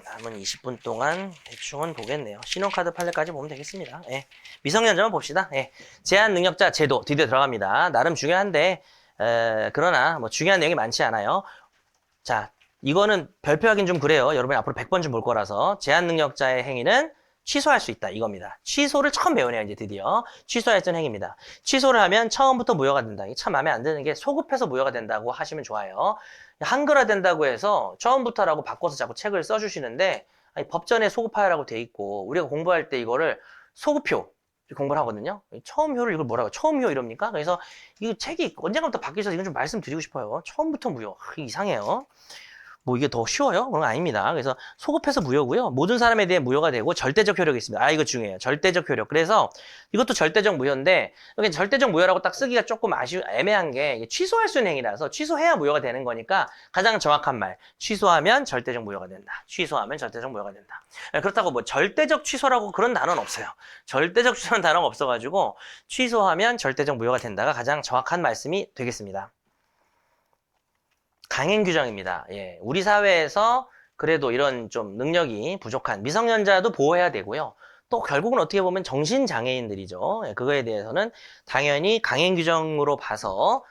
남은 20분 동안 대충은 보겠네요. 신용카드 판례까지 보면 되겠습니다. 예. 미성년자만 봅시다. 예. 제한능력자 제도 드디어 들어갑니다. 나름 중요한데 그러나 뭐 중요한 내용이 많지 않아요. 자, 이거는 별표하긴 좀 그래요. 여러분이 앞으로 100번 좀 볼 거라서. 제한능력자의 행위는 취소할 수 있다 이겁니다. 취소를 처음 배우네요. 이제 드디어 취소할 수 있는 행위입니다. 취소를 하면 처음부터 무효가 된다. 이게 참 마음에 안 드는 게 소급해서 무효가 된다고 하시면 좋아요. 한글화 된다고 해서 처음부터라고 바꿔서 자꾸 책을 써주시는데 아니, 법전에 소급하라고 돼 있고 우리가 공부할 때 이거를 소급효 공부를 하거든요. 처음효를 이걸 뭐라고 처음효 이럽니까? 그래서 이 책이 언젠가부터 바뀌어서 이건 좀 말씀드리고 싶어요. 처음부터 무효. 이상해요. 뭐 이게 더 쉬워요? 그건 아닙니다. 그래서 소급해서 무효고요. 모든 사람에 대해 무효가 되고 절대적 효력이 있습니다. 아, 이거 중요해요. 절대적 효력. 그래서 이것도 절대적 무효인데 여기 절대적 무효라고 딱 쓰기가 조금 애매한 게 이게 취소할 수 있는 행위라서 취소해야 무효가 되는 거니까 가장 정확한 말. 취소하면 절대적 무효가 된다. 취소하면 절대적 무효가 된다. 그렇다고 뭐 절대적 취소라고 그런 단어는 없어요. 절대적 취소라는 단어가 없어가지고 취소하면 절대적 무효가 된다가 가장 정확한 말씀이 되겠습니다. 강행 규정입니다. 예, 우리 사회에서 그래도 이런 좀 능력이 부족한 미성년자도 보호해야 되고요. 또 결국은 어떻게 보면 정신장애인들이죠. 예, 그거에 대해서는 당연히 강행 규정으로 봐서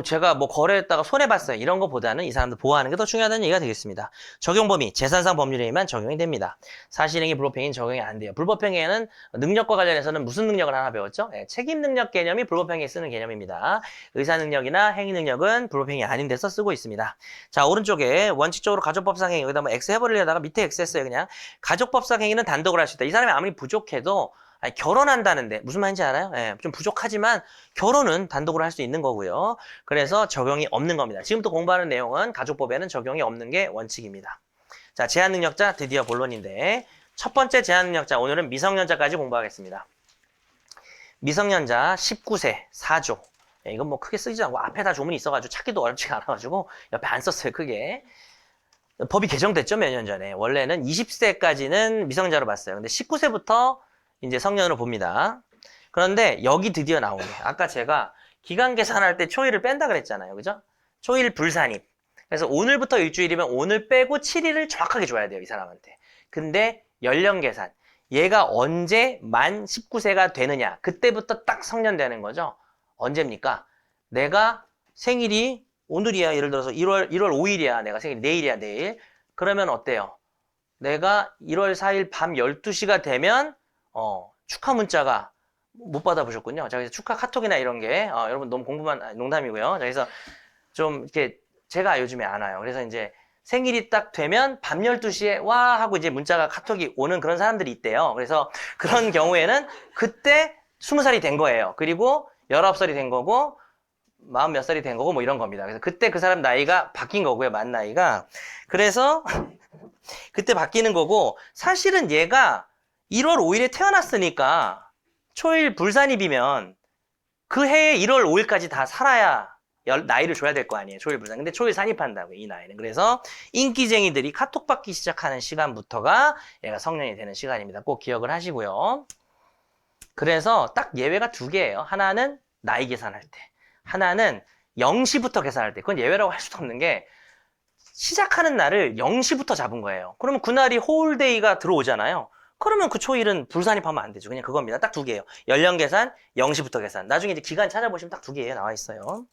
제가 거래했다가 손해봤어요. 이런 것보다는 이 사람들 보호하는 게 더 중요하다는 얘기가 되겠습니다. 적용 범위, 재산상 법률에만 적용이 됩니다. 사실행위 불법행위는 적용이 안 돼요. 불법행위에는 능력과 관련해서는 무슨 능력을 하나 배웠죠? 예, 책임 능력 개념이 불법행위에 쓰는 개념입니다. 의사 능력이나 행위 능력은 불법행위 아닌 데서 쓰고 있습니다. 자, 오른쪽에 원칙적으로 가족법상 행위, 여기다 X 해버리려다가 밑에 X 했어요. 그냥 가족법상 행위는 단독으로 할 수 있다. 이 사람이 아무리 부족해도 결혼한다는데 무슨 말인지 알아요? 예, 좀 부족하지만 결혼은 단독으로 할 수 있는 거고요. 그래서 적용이 없는 겁니다. 지금부터 공부하는 내용은 가족법에는 적용이 없는 게 원칙입니다. 자, 제한능력자 드디어 본론인데 첫 번째 제한능력자 오늘은 미성년자까지 공부하겠습니다. 미성년자 19세 4조. 예, 이건 뭐 크게 쓰지 않고 앞에다 조문이 있어가지고 찾기도 어렵지가 않아가지고 옆에 안 썼어요. 크게. 법이 개정됐죠, 몇 년 전에. 원래는 20세까지는 미성년자로 봤어요. 근데 19세부터 이제 성년으로 봅니다. 그런데 여기 드디어 나오네. 아까 제가 기간 계산할 때 초일을 뺀다 그랬잖아요. 그죠? 초일 불산입. 그래서 오늘부터 일주일이면 오늘 빼고 7일을 정확하게 줘야 돼요. 이 사람한테. 근데 연령 계산. 얘가 언제 만 19세가 되느냐. 그때부터 딱 성년되는 거죠. 언제입니까? 내가 생일이 오늘이야. 예를 들어서 1월 5일이야. 내가 생일 내일이야. 내일. 그러면 어때요? 내가 1월 4일 밤 12시가 되면 축하 문자가 못 받아보셨군요. 자, 그래서 축하 카톡이나 이런 게, 여러분 너무 공부만, 농담이고요. 자, 그래서 좀 이렇게 제가 요즘에 안 와요. 그래서 이제 생일이 딱 되면 밤 12시에 와 하고 이제 문자가 카톡이 오는 그런 사람들이 있대요. 그래서 그런 경우에는 그때 20살이 된 거예요. 그리고 19살이 된 거고, 40 몇 살이 된 거고 뭐 이런 겁니다. 그래서 그때 그 사람 나이가 바뀐 거고요. 만 나이가. 그래서 그때 바뀌는 거고, 사실은 얘가 1월 5일에 태어났으니까 초일 불산입이면 그 해에 1월 5일까지 다 살아야 나이를 줘야 될 거 아니에요. 초일 불산. 근데 초일 산입한다고, 이 나이는. 그래서 인기쟁이들이 카톡 받기 시작하는 시간부터가 얘가 성년이 되는 시간입니다. 꼭 기억을 하시고요. 그래서 딱 예외가 두 개예요. 하나는 나이 계산할 때. 하나는 0시부터 계산할 때. 그건 예외라고 할 수도 없는 게 시작하는 날을 0시부터 잡은 거예요. 그러면 그날이 홀데이가 들어오잖아요. 그러면 그 초일은 불산입하면 안 되죠. 그냥 그겁니다. 딱 두 개예요. 연령 계산, 0시부터 계산. 나중에 이제 기간 찾아보시면 딱 두 개예요. 나와 있어요.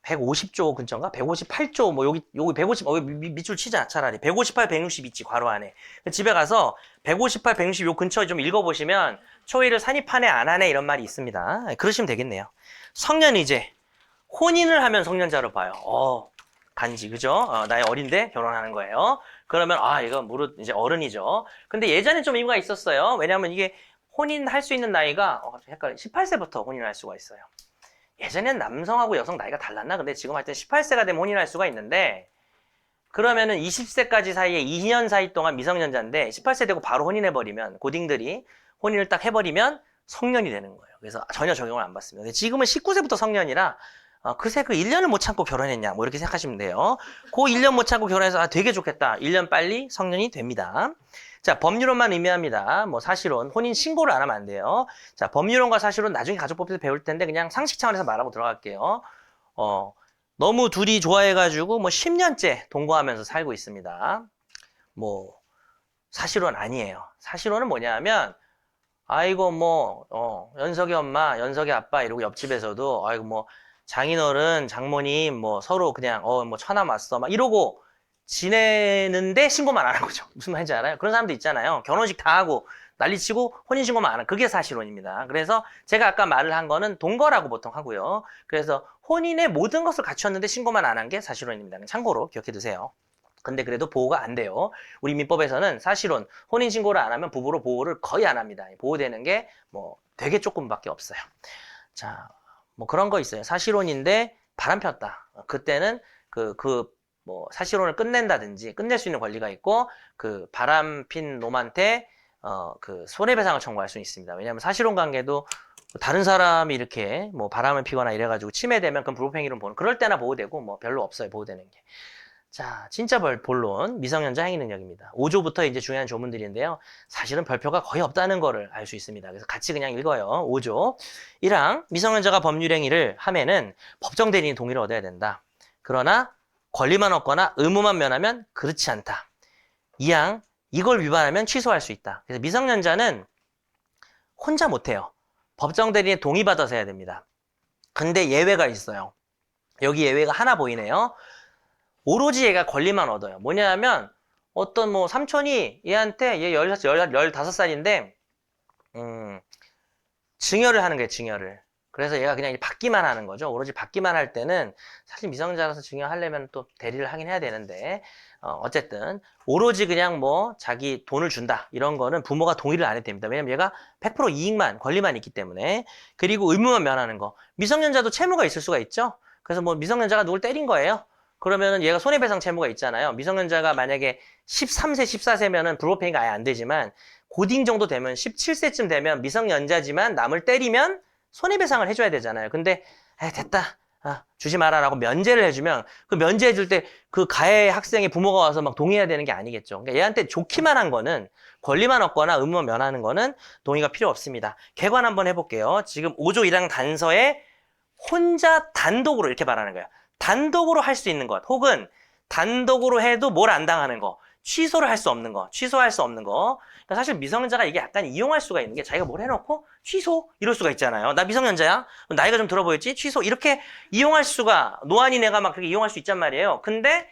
150조 근처인가? 158조, 뭐, 여기 150, 밑줄 치자, 차라리. 158, 160 있지, 괄호 안에. 집에 가서 158, 160 요 근처에 좀 읽어보시면 초일을 산입하네, 안 하네, 이런 말이 있습니다. 그러시면 되겠네요. 성년이제. 혼인을 하면 성년자로 봐요. 간지, 그죠? 나이 어린데 결혼하는 거예요. 그러면, 이거 무릇 이제 어른이죠. 근데 예전에 좀 이유가 있었어요. 왜냐면 이게 혼인할 수 있는 나이가, 헷갈려. 18세부터 혼인할 수가 있어요. 예전엔 남성하고 여성 나이가 달랐나? 근데 지금 하여튼 18세가 되면 혼인할 수가 있는데, 그러면은 20세까지 사이에 2년 사이 동안 미성년자인데, 18세 되고 바로 혼인해버리면, 고딩들이 혼인을 딱 해버리면 성년이 되는 거예요. 그래서 전혀 적용을 안 받습니다. 근데 지금은 19세부터 성년이라, 그새 그 1년을 못 참고 결혼했냐, 뭐 이렇게 생각하시면 돼요. 그 1년 못 참고 결혼해서, 되게 좋겠다. 1년 빨리 성년이 됩니다. 자, 법률론만 의미합니다. 뭐 사실혼, 혼인 신고를 안 하면 안 돼요. 자, 법률론과 사실혼 나중에 가족법에서 배울 텐데 그냥 상식 차원에서 말하고 들어갈게요. 너무 둘이 좋아해가지고 뭐 10년째 동거하면서 살고 있습니다. 뭐 사실혼 아니에요. 사실혼은 뭐냐 하면 아이고 뭐 연석이 엄마, 연석이 아빠 이러고 옆집에서도 아이고 뭐 장인어른, 장모님 뭐 서로 그냥 뭐 처남 왔어 막 이러고 지내는데 신고만 안 하는 거죠. 무슨 말인지 알아요? 그런 사람도 있잖아요. 결혼식 다 하고 난리치고 혼인신고만 안 하는 그게 사실혼입니다. 그래서 제가 아까 말을 한 거는 동거라고 보통 하고요. 그래서 혼인의 모든 것을 갖췄는데 신고만 안 한 게 사실혼입니다. 참고로 기억해 두세요. 근데 그래도 보호가 안 돼요. 우리 민법에서는 사실혼, 혼인신고를 안 하면 부부로 보호를 거의 안 합니다. 보호되는 게 뭐 되게 조금밖에 없어요. 자, 뭐 그런 거 있어요. 사실혼인데 바람 폈다. 그때는 뭐 사실혼을 끝낸다든지 끝낼 수 있는 권리가 있고 그 바람핀 놈한테 그 손해배상을 청구할 수 있습니다. 왜냐하면 사실혼 관계도 다른 사람이 이렇게 뭐 바람을 피거나 이래가지고 침해되면 그건 불법행위로 보는 그럴 때나 보호되고 뭐 별로 없어요. 보호되는 게. 자, 진짜 본론 미성년자 행위 능력입니다. 5조부터 이제 중요한 조문들인데요. 사실은 별표가 거의 없다는 거를 알 수 있습니다. 그래서 같이 그냥 읽어요. 5조. 1항 미성년자가 법률 행위를 하면은 법정 대리인 동의를 얻어야 된다. 그러나 권리만 얻거나 의무만 면하면 그렇지 않다. 2항 이걸 위반하면 취소할 수 있다. 그래서 미성년자는 혼자 못해요. 법정 대리인의 동의받아서 해야 됩니다. 근데 예외가 있어요. 여기 예외가 하나 보이네요. 오로지 얘가 권리만 얻어요. 뭐냐 하면 어떤 뭐 삼촌이 얘한테 얘 15살인데 증여를 하는 거예요. 증여를. 그래서 얘가 그냥 받기만 하는 거죠. 오로지 받기만 할 때는 사실 미성년자라서 증여하려면 또 대리를 하긴 해야 되는데 어쨌든 오로지 그냥 뭐 자기 돈을 준다 이런 거는 부모가 동의를 안 해도 됩니다. 왜냐면 얘가 100% 이익만 권리만 있기 때문에. 그리고 의무만 면하는 거. 미성년자도 채무가 있을 수가 있죠. 그래서 뭐 미성년자가 누굴 때린 거예요. 그러면은 얘가 손해배상 채무가 있잖아요. 미성년자가 만약에 13세, 14세면은 불법행위가 아예 안 되지만 고딩 정도 되면 17세쯤 되면 미성년자지만 남을 때리면 손해배상을 해줘야 되잖아요. 근데 됐다. 주지 마라라고 면제를 해주면 그 면제해줄 때 그 가해 학생의 부모가 와서 막 동의해야 되는 게 아니겠죠. 그러니까 얘한테 좋기만 한 거는 권리만 얻거나 의무만 면하는 거는 동의가 필요 없습니다. 개관 한번 해볼게요. 지금 5조 1항 단서에 혼자 단독으로 이렇게 말하는 거예요. 단독으로 할 수 있는 것 혹은 단독으로 해도 뭘 안 당하는 거 취소를 할 수 없는 거 취소할 수 없는 거 그러니까 사실 미성년자가 이게 약간 이용할 수가 있는 게 자기가 뭘 해놓고 취소 이럴 수가 있잖아요. 나 미성년자야? 나이가 좀 들어 보였지? 취소 이렇게 이용할 수가 노안인 애가 막 그렇게 이용할 수 있단 말이에요. 근데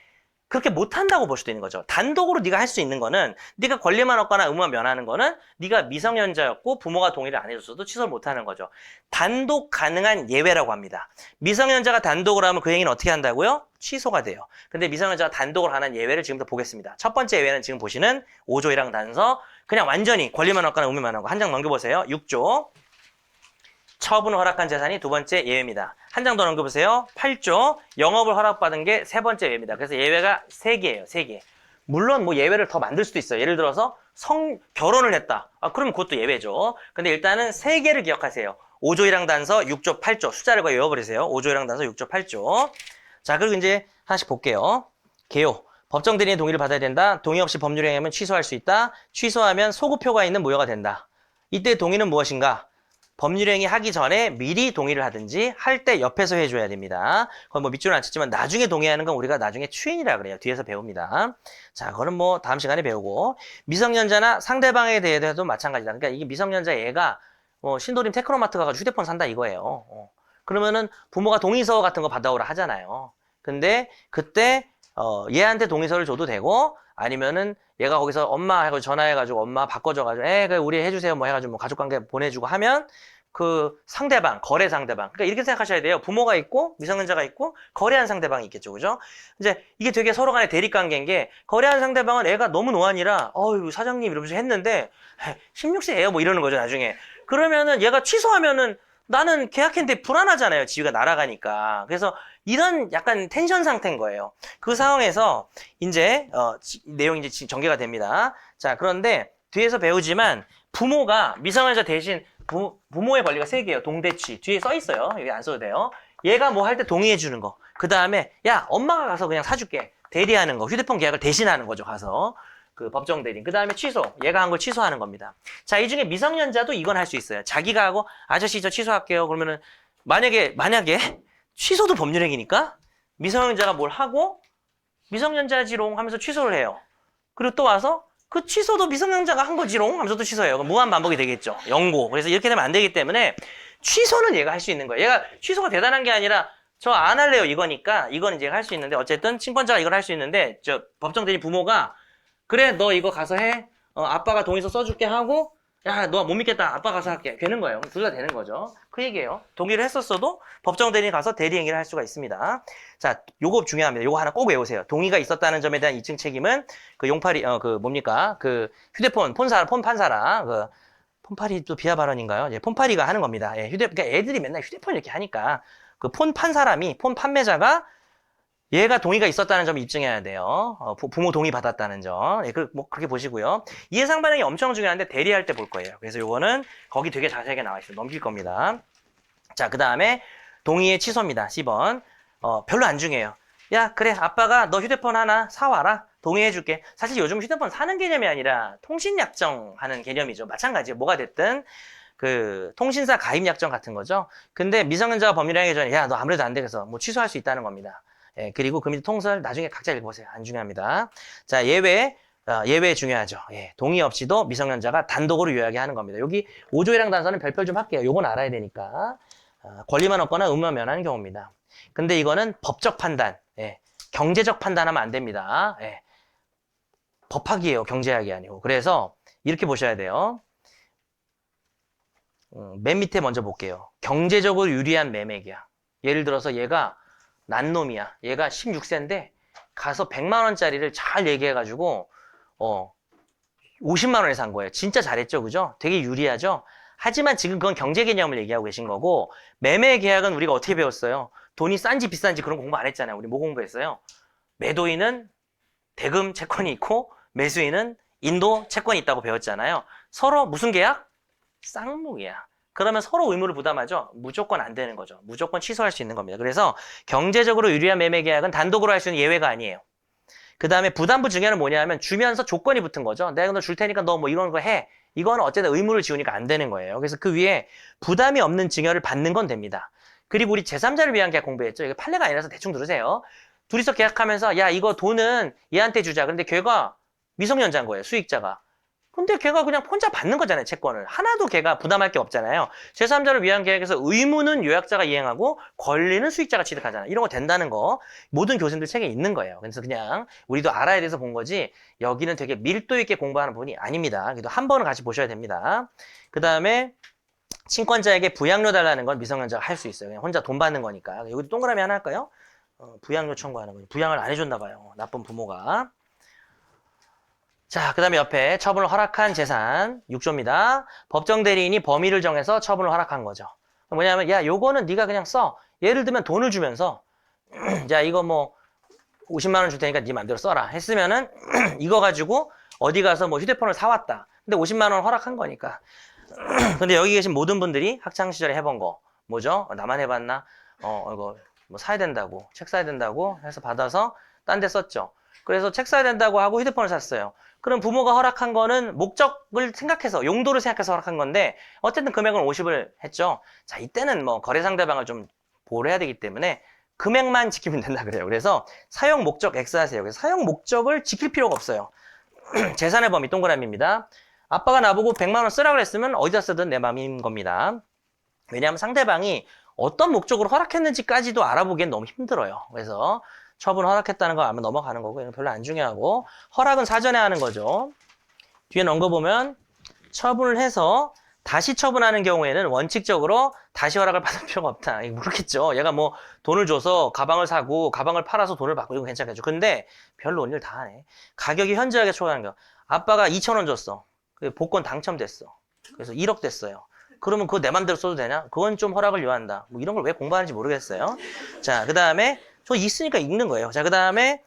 그렇게 못한다고 볼 수도 있는 거죠. 단독으로 네가 할 수 있는 거는 네가 권리만 얻거나 의무만 면하는 거는 네가 미성년자였고 부모가 동의를 안 해줬어도 취소를 못하는 거죠. 단독 가능한 예외라고 합니다. 미성년자가 단독으로 하면 그 행위는 어떻게 한다고요? 취소가 돼요. 근데 미성년자가 단독으로 하는 예외를 지금부터 보겠습니다. 첫 번째 예외는 지금 보시는 5조 1항 단서 그냥 완전히 권리만 얻거나 의무만 하고 한 장 넘겨보세요. 6조 처분을 허락한 재산이 두 번째 예외입니다. 한 장 더 넘겨보세요. 8조 영업을 허락받은 게 세 번째 예외입니다. 그래서 예외가 3개예요. 3개. 물론 뭐 예외를 더 만들 수도 있어요. 예를 들어서 결혼을 했다. 그럼 그것도 예외죠. 근데 일단은 세 개를 기억하세요. 5조 1항 단서 6조 8조. 숫자를 거의 외워버리세요. 5조 1항 단서 6조 8조. 자, 그리고 이제 하나씩 볼게요. 개요. 법정 대리인의 동의를 받아야 된다. 동의 없이 법률 행위하면 취소할 수 있다. 취소하면 소급표가 있는 무효가 된다. 이때 동의는 무엇인가? 법률 행위 하기 전에 미리 동의를 하든지 할 때 옆에서 해줘야 됩니다. 그건 뭐 밑줄은 안 쳤지만 나중에 동의하는 건 우리가 나중에 추인이라 그래요. 뒤에서 배웁니다. 자, 그거는 뭐 다음 시간에 배우고 미성년자나 상대방에 대해서도 마찬가지다. 그러니까 이게 미성년자 얘가 신도림 테크노마트 가서 휴대폰 산다 이거예요. 그러면은 부모가 동의서 같은 거 받아오라 하잖아요. 근데 그때 얘한테 동의서를 줘도 되고 아니면은 얘가 거기서 엄마 해가지고 전화해가지고 엄마 바꿔줘가지고 그래 우리 해주세요 뭐 해가지고 뭐 가족관계 보내주고 하면 그 상대방 거래 상대방 그러니까 이렇게 생각하셔야 돼요. 부모가 있고 미성년자가 있고 거래한 상대방이 있겠죠, 그죠? 이제 이게 되게 서로 간에 대립관계인 게 거래한 상대방은 애가 너무 노안이라 어유 사장님 이러면서 했는데 16세예요 뭐 이러는 거죠 나중에. 그러면은 얘가 취소하면은 나는 계약했는데 불안하잖아요. 지위가 날아가니까. 그래서 이런 약간 텐션 상태인 거예요. 그 상황에서 이제 내용이 이제 전개가 됩니다. 자, 그런데 뒤에서 배우지만 부모가 미성년자 대신 부모의 권리가 3개예요. 동대취. 뒤에 써 있어요. 여기 안 써도 돼요. 얘가 뭐 할 때 동의해 주는 거. 그 다음에 야 엄마가 가서 그냥 사줄게. 대리하는 거. 휴대폰 계약을 대신하는 거죠. 가서. 그 법정 대리인. 그 다음에 취소. 얘가 한 걸 취소하는 겁니다. 자, 이 중에 미성년자도 이건 할 수 있어요. 자기가 하고 아저씨 저 취소할게요. 그러면은 만약에 취소도 법률행위니까 미성년자가 뭘 하고 미성년자지롱 하면서 취소를 해요. 그리고 또 와서 그 취소도 미성년자가 한 거지롱 하면서 또 취소해요. 그럼 무한 반복이 되겠죠. 영고. 그래서 이렇게 되면 안 되기 때문에 취소는 얘가 할 수 있는 거예요. 얘가 취소가 대단한 게 아니라 저 안 할래요 이거니까 이건 이제 할 수 있는데 어쨌든 친권자가 이걸 할 수 있는데 저 법정 대리 부모가 그래 너 이거 가서 해. 아빠가 동의서 써줄게 하고 야 너 못 믿겠다 아빠 가서 할게 되는 거예요. 둘 다 되는 거죠. 그 얘기예요. 동의를 했었어도 법정 대리인 가서 대리 행위를 할 수가 있습니다. 자, 요거 중요합니다. 요거 하나 꼭 외우세요. 동의가 있었다는 점에 대한 이증 책임은 그 용팔이 그 휴대폰 폰 판사라 그 폰팔이 또 비하 발언인가요? 예, 폰팔이가 하는 겁니다. 예, 그러니까 애들이 맨날 휴대폰 이렇게 하니까 그 폰 판 사람이 폰 판매자가 얘가 동의가 있었다는 점을 입증해야 돼요. 부모 동의 받았다는 점. 예, 그렇게 보시고요. 이해상 반영이 엄청 중요한데 대리할 때 볼 거예요. 그래서 요거는 거기 되게 자세하게 나와 있어요. 넘길 겁니다. 자, 그 다음에 동의의 취소입니다. 10번. 별로 안 중요해요. 야, 그래. 아빠가 너 휴대폰 하나 사와라. 동의해줄게. 사실 요즘 휴대폰 사는 개념이 아니라 통신약정 하는 개념이죠. 마찬가지예요. 뭐가 됐든. 그 통신사 가입약정 같은 거죠. 근데 미성년자가 법률 행위 전에 야, 너 아무래도 안 되겠어. 뭐 취소할 수 있다는 겁니다. 예, 그리고 그 밑에 통설 나중에 각자 읽어보세요. 안 중요합니다. 자, 예외 중요하죠. 예, 동의 없이도 미성년자가 단독으로 유효하게 하는 겁니다. 여기 5조 1항 단서는 별표 좀 할게요. 요건 알아야 되니까. 권리만 없거나 의무만 면하는 경우입니다. 근데 이거는 법적 판단, 예, 경제적 판단하면 안 됩니다. 예, 법학이에요. 경제학이 아니고. 그래서 이렇게 보셔야 돼요. 맨 밑에 먼저 볼게요. 경제적으로 유리한 매매계약. 예를 들어서 얘가 난 놈이야. 얘가 16세인데 가서 100만 원짜리를 잘 얘기해가지고 50만 원에 산 거예요. 진짜 잘했죠, 그죠? 되게 유리하죠. 하지만 지금 그건 경제 개념을 얘기하고 계신 거고 매매 계약은 우리가 어떻게 배웠어요? 돈이 싼지 비싼지 그런 거 공부 안 했잖아요. 우리 뭐 공부했어요? 매도인은 대금 채권이 있고 매수인은 인도 채권이 있다고 배웠잖아요. 서로 무슨 계약? 쌍무계약. 그러면 서로 의무를 부담하죠. 무조건 안 되는 거죠. 무조건 취소할 수 있는 겁니다. 그래서 경제적으로 유리한 매매 계약은 단독으로 할 수 있는 예외가 아니에요. 그 다음에 부담부 증여는 뭐냐면 주면서 조건이 붙은 거죠. 내가 너 줄 테니까 너 뭐 이런 거 해. 이거는 어쨌든 의무를 지우니까 안 되는 거예요. 그래서 그 위에 부담이 없는 증여를 받는 건 됩니다. 그리고 우리 제3자를 위한 계약 공부했죠. 이게 판례가 아니라서 대충 들으세요. 둘이서 계약하면서 야 이거 돈은 얘한테 주자. 근데 걔가 미성년자인 거예요. 수익자가. 근데 걔가 그냥 혼자 받는 거잖아요, 채권을. 하나도 걔가 부담할 게 없잖아요. 제3자를 위한 계약에서 의무는 요약자가 이행하고 권리는 수익자가 취득하잖아요. 이런 거 된다는 거 모든 교수님들 책에 있는 거예요. 그래서 그냥 우리도 알아야 돼서 본 거지 여기는 되게 밀도 있게 공부하는 부분이 아닙니다. 그래도 한 번은 같이 보셔야 됩니다. 그 다음에 친권자에게 부양료 달라는 건 미성년자가 할 수 있어요. 그냥 혼자 돈 받는 거니까. 여기 동그라미 하나 할까요? 부양료 청구하는 거예요. 부양을 안 해줬나 봐요. 나쁜 부모가. 자, 그 다음에 옆에 처분을 허락한 재산 6조입니다. 법정 대리인이 범위를 정해서 처분을 허락한 거죠. 뭐냐면 야 요거는 네가 그냥 써. 예를 들면 돈을 주면서 야 이거 뭐 50만 원 줄 테니까 네 맘대로 써라 했으면은 이거 가지고 어디 가서 뭐 휴대폰을 사왔다. 근데 50만 원 허락한 거니까. 근데 여기 계신 모든 분들이 학창 시절에 해본 거 뭐죠? 나만 해봤나? 이거 뭐 사야 된다고, 책 사야 된다고 해서 받아서 딴 데 썼죠. 그래서 책 사야 된다고 하고 휴대폰을 샀어요. 그럼 부모가 허락한 거는 목적을 생각해서, 용도를 생각해서 허락한 건데 어쨌든 금액은 50을 했죠. 자, 이때는 뭐 거래 상대방을 좀 보호를 해야 되기 때문에 금액만 지키면 된다 그래요. 그래서 사용 목적 X 하세요. 그래서 사용 목적을 지킬 필요가 없어요. 재산의 범위 동그라미입니다. 아빠가 나보고 100만 원 쓰라고 했으면 어디다 쓰든 내 맘인 겁니다. 왜냐하면 상대방이 어떤 목적으로 허락했는지까지도 알아보기엔 너무 힘들어요. 그래서 처분 허락했다는 거 알면 넘어가는 거고 이건 별로 안 중요하고 허락은 사전에 하는 거죠. 뒤에 넣은 거 보면 처분을 해서 다시 처분하는 경우에는 원칙적으로 다시 허락을 받을 필요가 없다. 모르겠죠. 얘가 뭐 돈을 줘서 가방을 사고 가방을 팔아서 돈을 받고 이건 괜찮겠죠. 근데 별로 온 일 다 하네. 가격이 현저하게 초과하는 거. 아빠가 2,000원 줬어. 복권 당첨됐어. 그래서 1억 됐어요. 그러면 그거 내 맘대로 써도 되냐? 그건 좀 허락을 요한다. 뭐 이런 걸 왜 공부하는지 모르겠어요. 자, 그 다음에 저 있으니까 읽는 거예요. 자, 그 다음에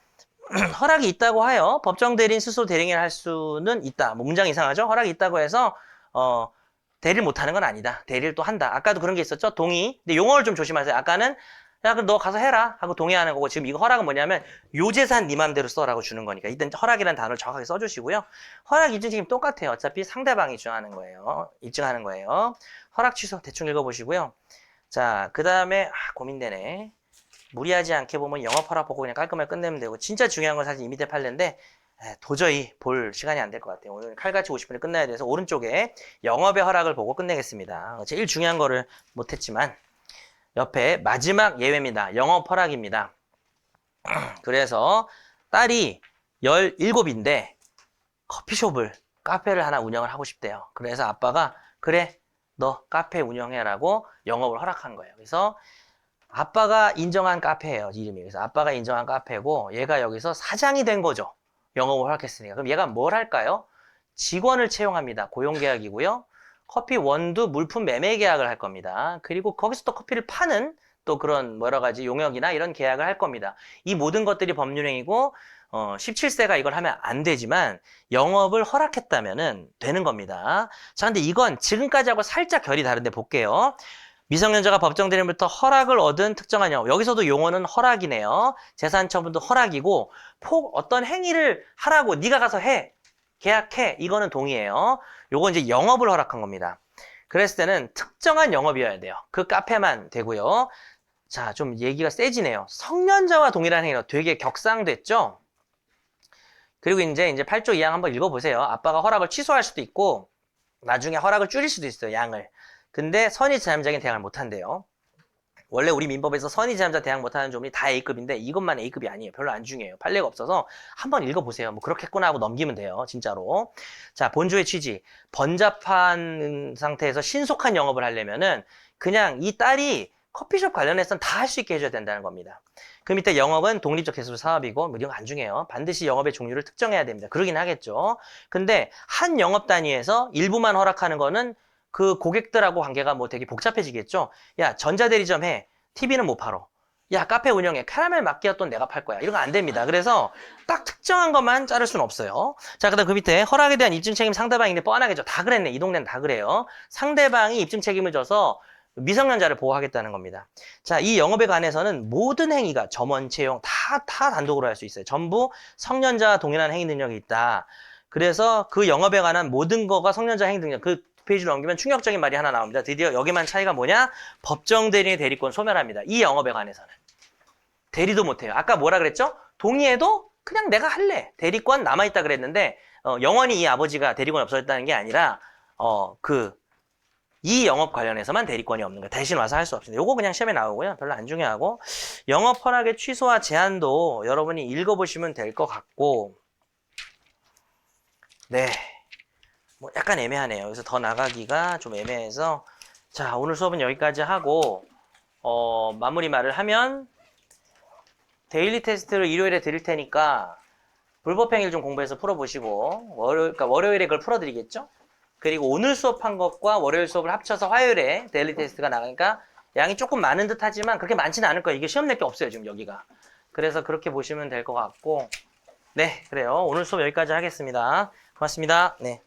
허락이 있다고 하여 법정 대리인 스스로 대리인을 할 수는 있다. 뭐 문장 이상하죠? 허락이 있다고 해서 대리를 못하는 건 아니다. 대리를 또 한다. 아까도 그런 게 있었죠? 동의. 근데 용어를 좀 조심하세요. 아까는 야, 그럼 너 가서 해라 하고 동의하는 거고 지금 이거 허락은 뭐냐면 요 재산 네 맘대로 써라고 주는 거니까 일단 허락이라는 단어를 정확하게 써주시고요. 허락 입증 책임 똑같아요. 어차피 상대방이 주장하는 거예요. 입증하는 거예요. 허락 취소 대충 읽어보시고요. 자, 그 다음에 고민되네. 무리하지 않게 보면 영업 허락 보고 그냥 깔끔하게 끝내면 되고 진짜 중요한 건 사실 이 밑에 판례인데 도저히 볼 시간이 안 될 것 같아요. 오늘 칼같이 50분에 끝나야 돼서 오른쪽에 영업의 허락을 보고 끝내겠습니다. 제일 중요한 거를 못했지만 옆에 마지막 예외입니다. 영업 허락입니다. 그래서 딸이 17인데 커피숍을 카페를 하나 운영을 하고 싶대요. 그래서 아빠가 그래 너 카페 운영해라고 영업을 허락한 거예요. 그래서 아빠가 인정한 카페예요. 이름이. 그래서 아빠가 인정한 카페고 얘가 여기서 사장이 된 거죠. 영업을 허락했으니까. 그럼 얘가 뭘 할까요? 직원을 채용합니다. 고용계약이고요. 커피 원두 물품 매매 계약을 할 겁니다. 그리고 거기서 또 커피를 파는 또 그런 여러 가지 용역이나 이런 계약을 할 겁니다. 이 모든 것들이 법률행위고 17세가 이걸 하면 안 되지만 영업을 허락했다면은 되는 겁니다. 자, 근데 이건 지금까지하고 살짝 결이 다른데 볼게요. 미성년자가 법정 대리인부터 허락을 얻은 특정한 영업. 여기서도 용어는 허락이네요. 재산 처분도 허락이고 어떤 행위를 하라고 네가 가서 해. 계약해. 이거는 동의해요. 요건 이제 영업을 허락한 겁니다. 그랬을 때는 특정한 영업이어야 돼요. 그 카페만 되고요. 자, 좀 얘기가 세지네요. 성년자와 동일한 행위로 되게 격상됐죠? 그리고 이제 8조 2항 한번 읽어보세요. 아빠가 허락을 취소할 수도 있고 나중에 허락을 줄일 수도 있어요. 양을. 근데 선의제한자에겐 대항을 못한대요. 원래 우리 민법에서 선의제한자 대항 못하는 조문이 다 A급인데 이것만 A급이 아니에요. 별로 안 중요해요. 판례가 없어서 한번 읽어보세요. 뭐 그렇겠구나 하고 넘기면 돼요. 진짜로. 자, 본조의 취지. 번잡한 상태에서 신속한 영업을 하려면은 그냥 이 딸이 커피숍 관련해서는 다 할 수 있게 해줘야 된다는 겁니다. 그 밑에 영업은 독립적 개수 사업이고 뭐 이런 거 안 중요해요. 반드시 영업의 종류를 특정해야 됩니다. 그러긴 하겠죠. 근데 한 영업 단위에서 일부만 허락하는 거는 그 고객들하고 관계가 뭐 되게 복잡해지겠죠. 야, 전자대리점 해. TV는 못 팔어. 야, 카페 운영해. 카라멜 마끼아또는 내가 팔 거야. 이런 거 안 됩니다. 그래서 딱 특정한 것만 자를 수는 없어요. 자, 그다음 그 밑에 허락에 대한 입증 책임 상대방인데 뻔하겠죠. 다 그랬네. 이 동네는 다 그래요. 상대방이 입증 책임을 져서 미성년자를 보호하겠다는 겁니다. 자, 이 영업에 관해서는 모든 행위가 점원, 채용 다 단독으로 할 수 있어요. 전부 성년자와 동일한 행위 능력이 있다. 그래서 그 영업에 관한 모든 거가 성년자 행위 능력, 그 페이지를 넘기면 충격적인 말이 하나 나옵니다. 드디어 여기만 차이가 뭐냐? 법정 대리인의 대리권 소멸합니다. 이 영업에 관해서는. 대리도 못해요. 아까 뭐라 그랬죠? 동의해도 그냥 내가 할래. 대리권 남아있다 그랬는데 영원히 이 아버지가 대리권이 없어졌다는 게 아니라 이 영업 관련해서만 대리권이 없는 거예요. 대신 와서 할 수 없습니다. 요거 그냥 시험에 나오고요. 별로 안 중요하고 영업 허락의 취소와 제한도 여러분이 읽어보시면 될 것 같고 네. 뭐 약간 애매하네요. 그래서 더 나가기가 좀 애매해서 자, 오늘 수업은 여기까지 하고 마무리 말을 하면 데일리 테스트를 일요일에 드릴 테니까 불법행위를 좀 공부해서 풀어보시고 월요일에 그걸 풀어드리겠죠? 그리고 오늘 수업한 것과 월요일 수업을 합쳐서 화요일에 데일리 테스트가 나가니까 양이 조금 많은 듯 하지만 그렇게 많지는 않을 거예요. 이게 시험 낼 게 없어요. 지금 여기가. 그래서 그렇게 보시면 될 것 같고 네, 그래요. 오늘 수업 여기까지 하겠습니다. 고맙습니다. 네.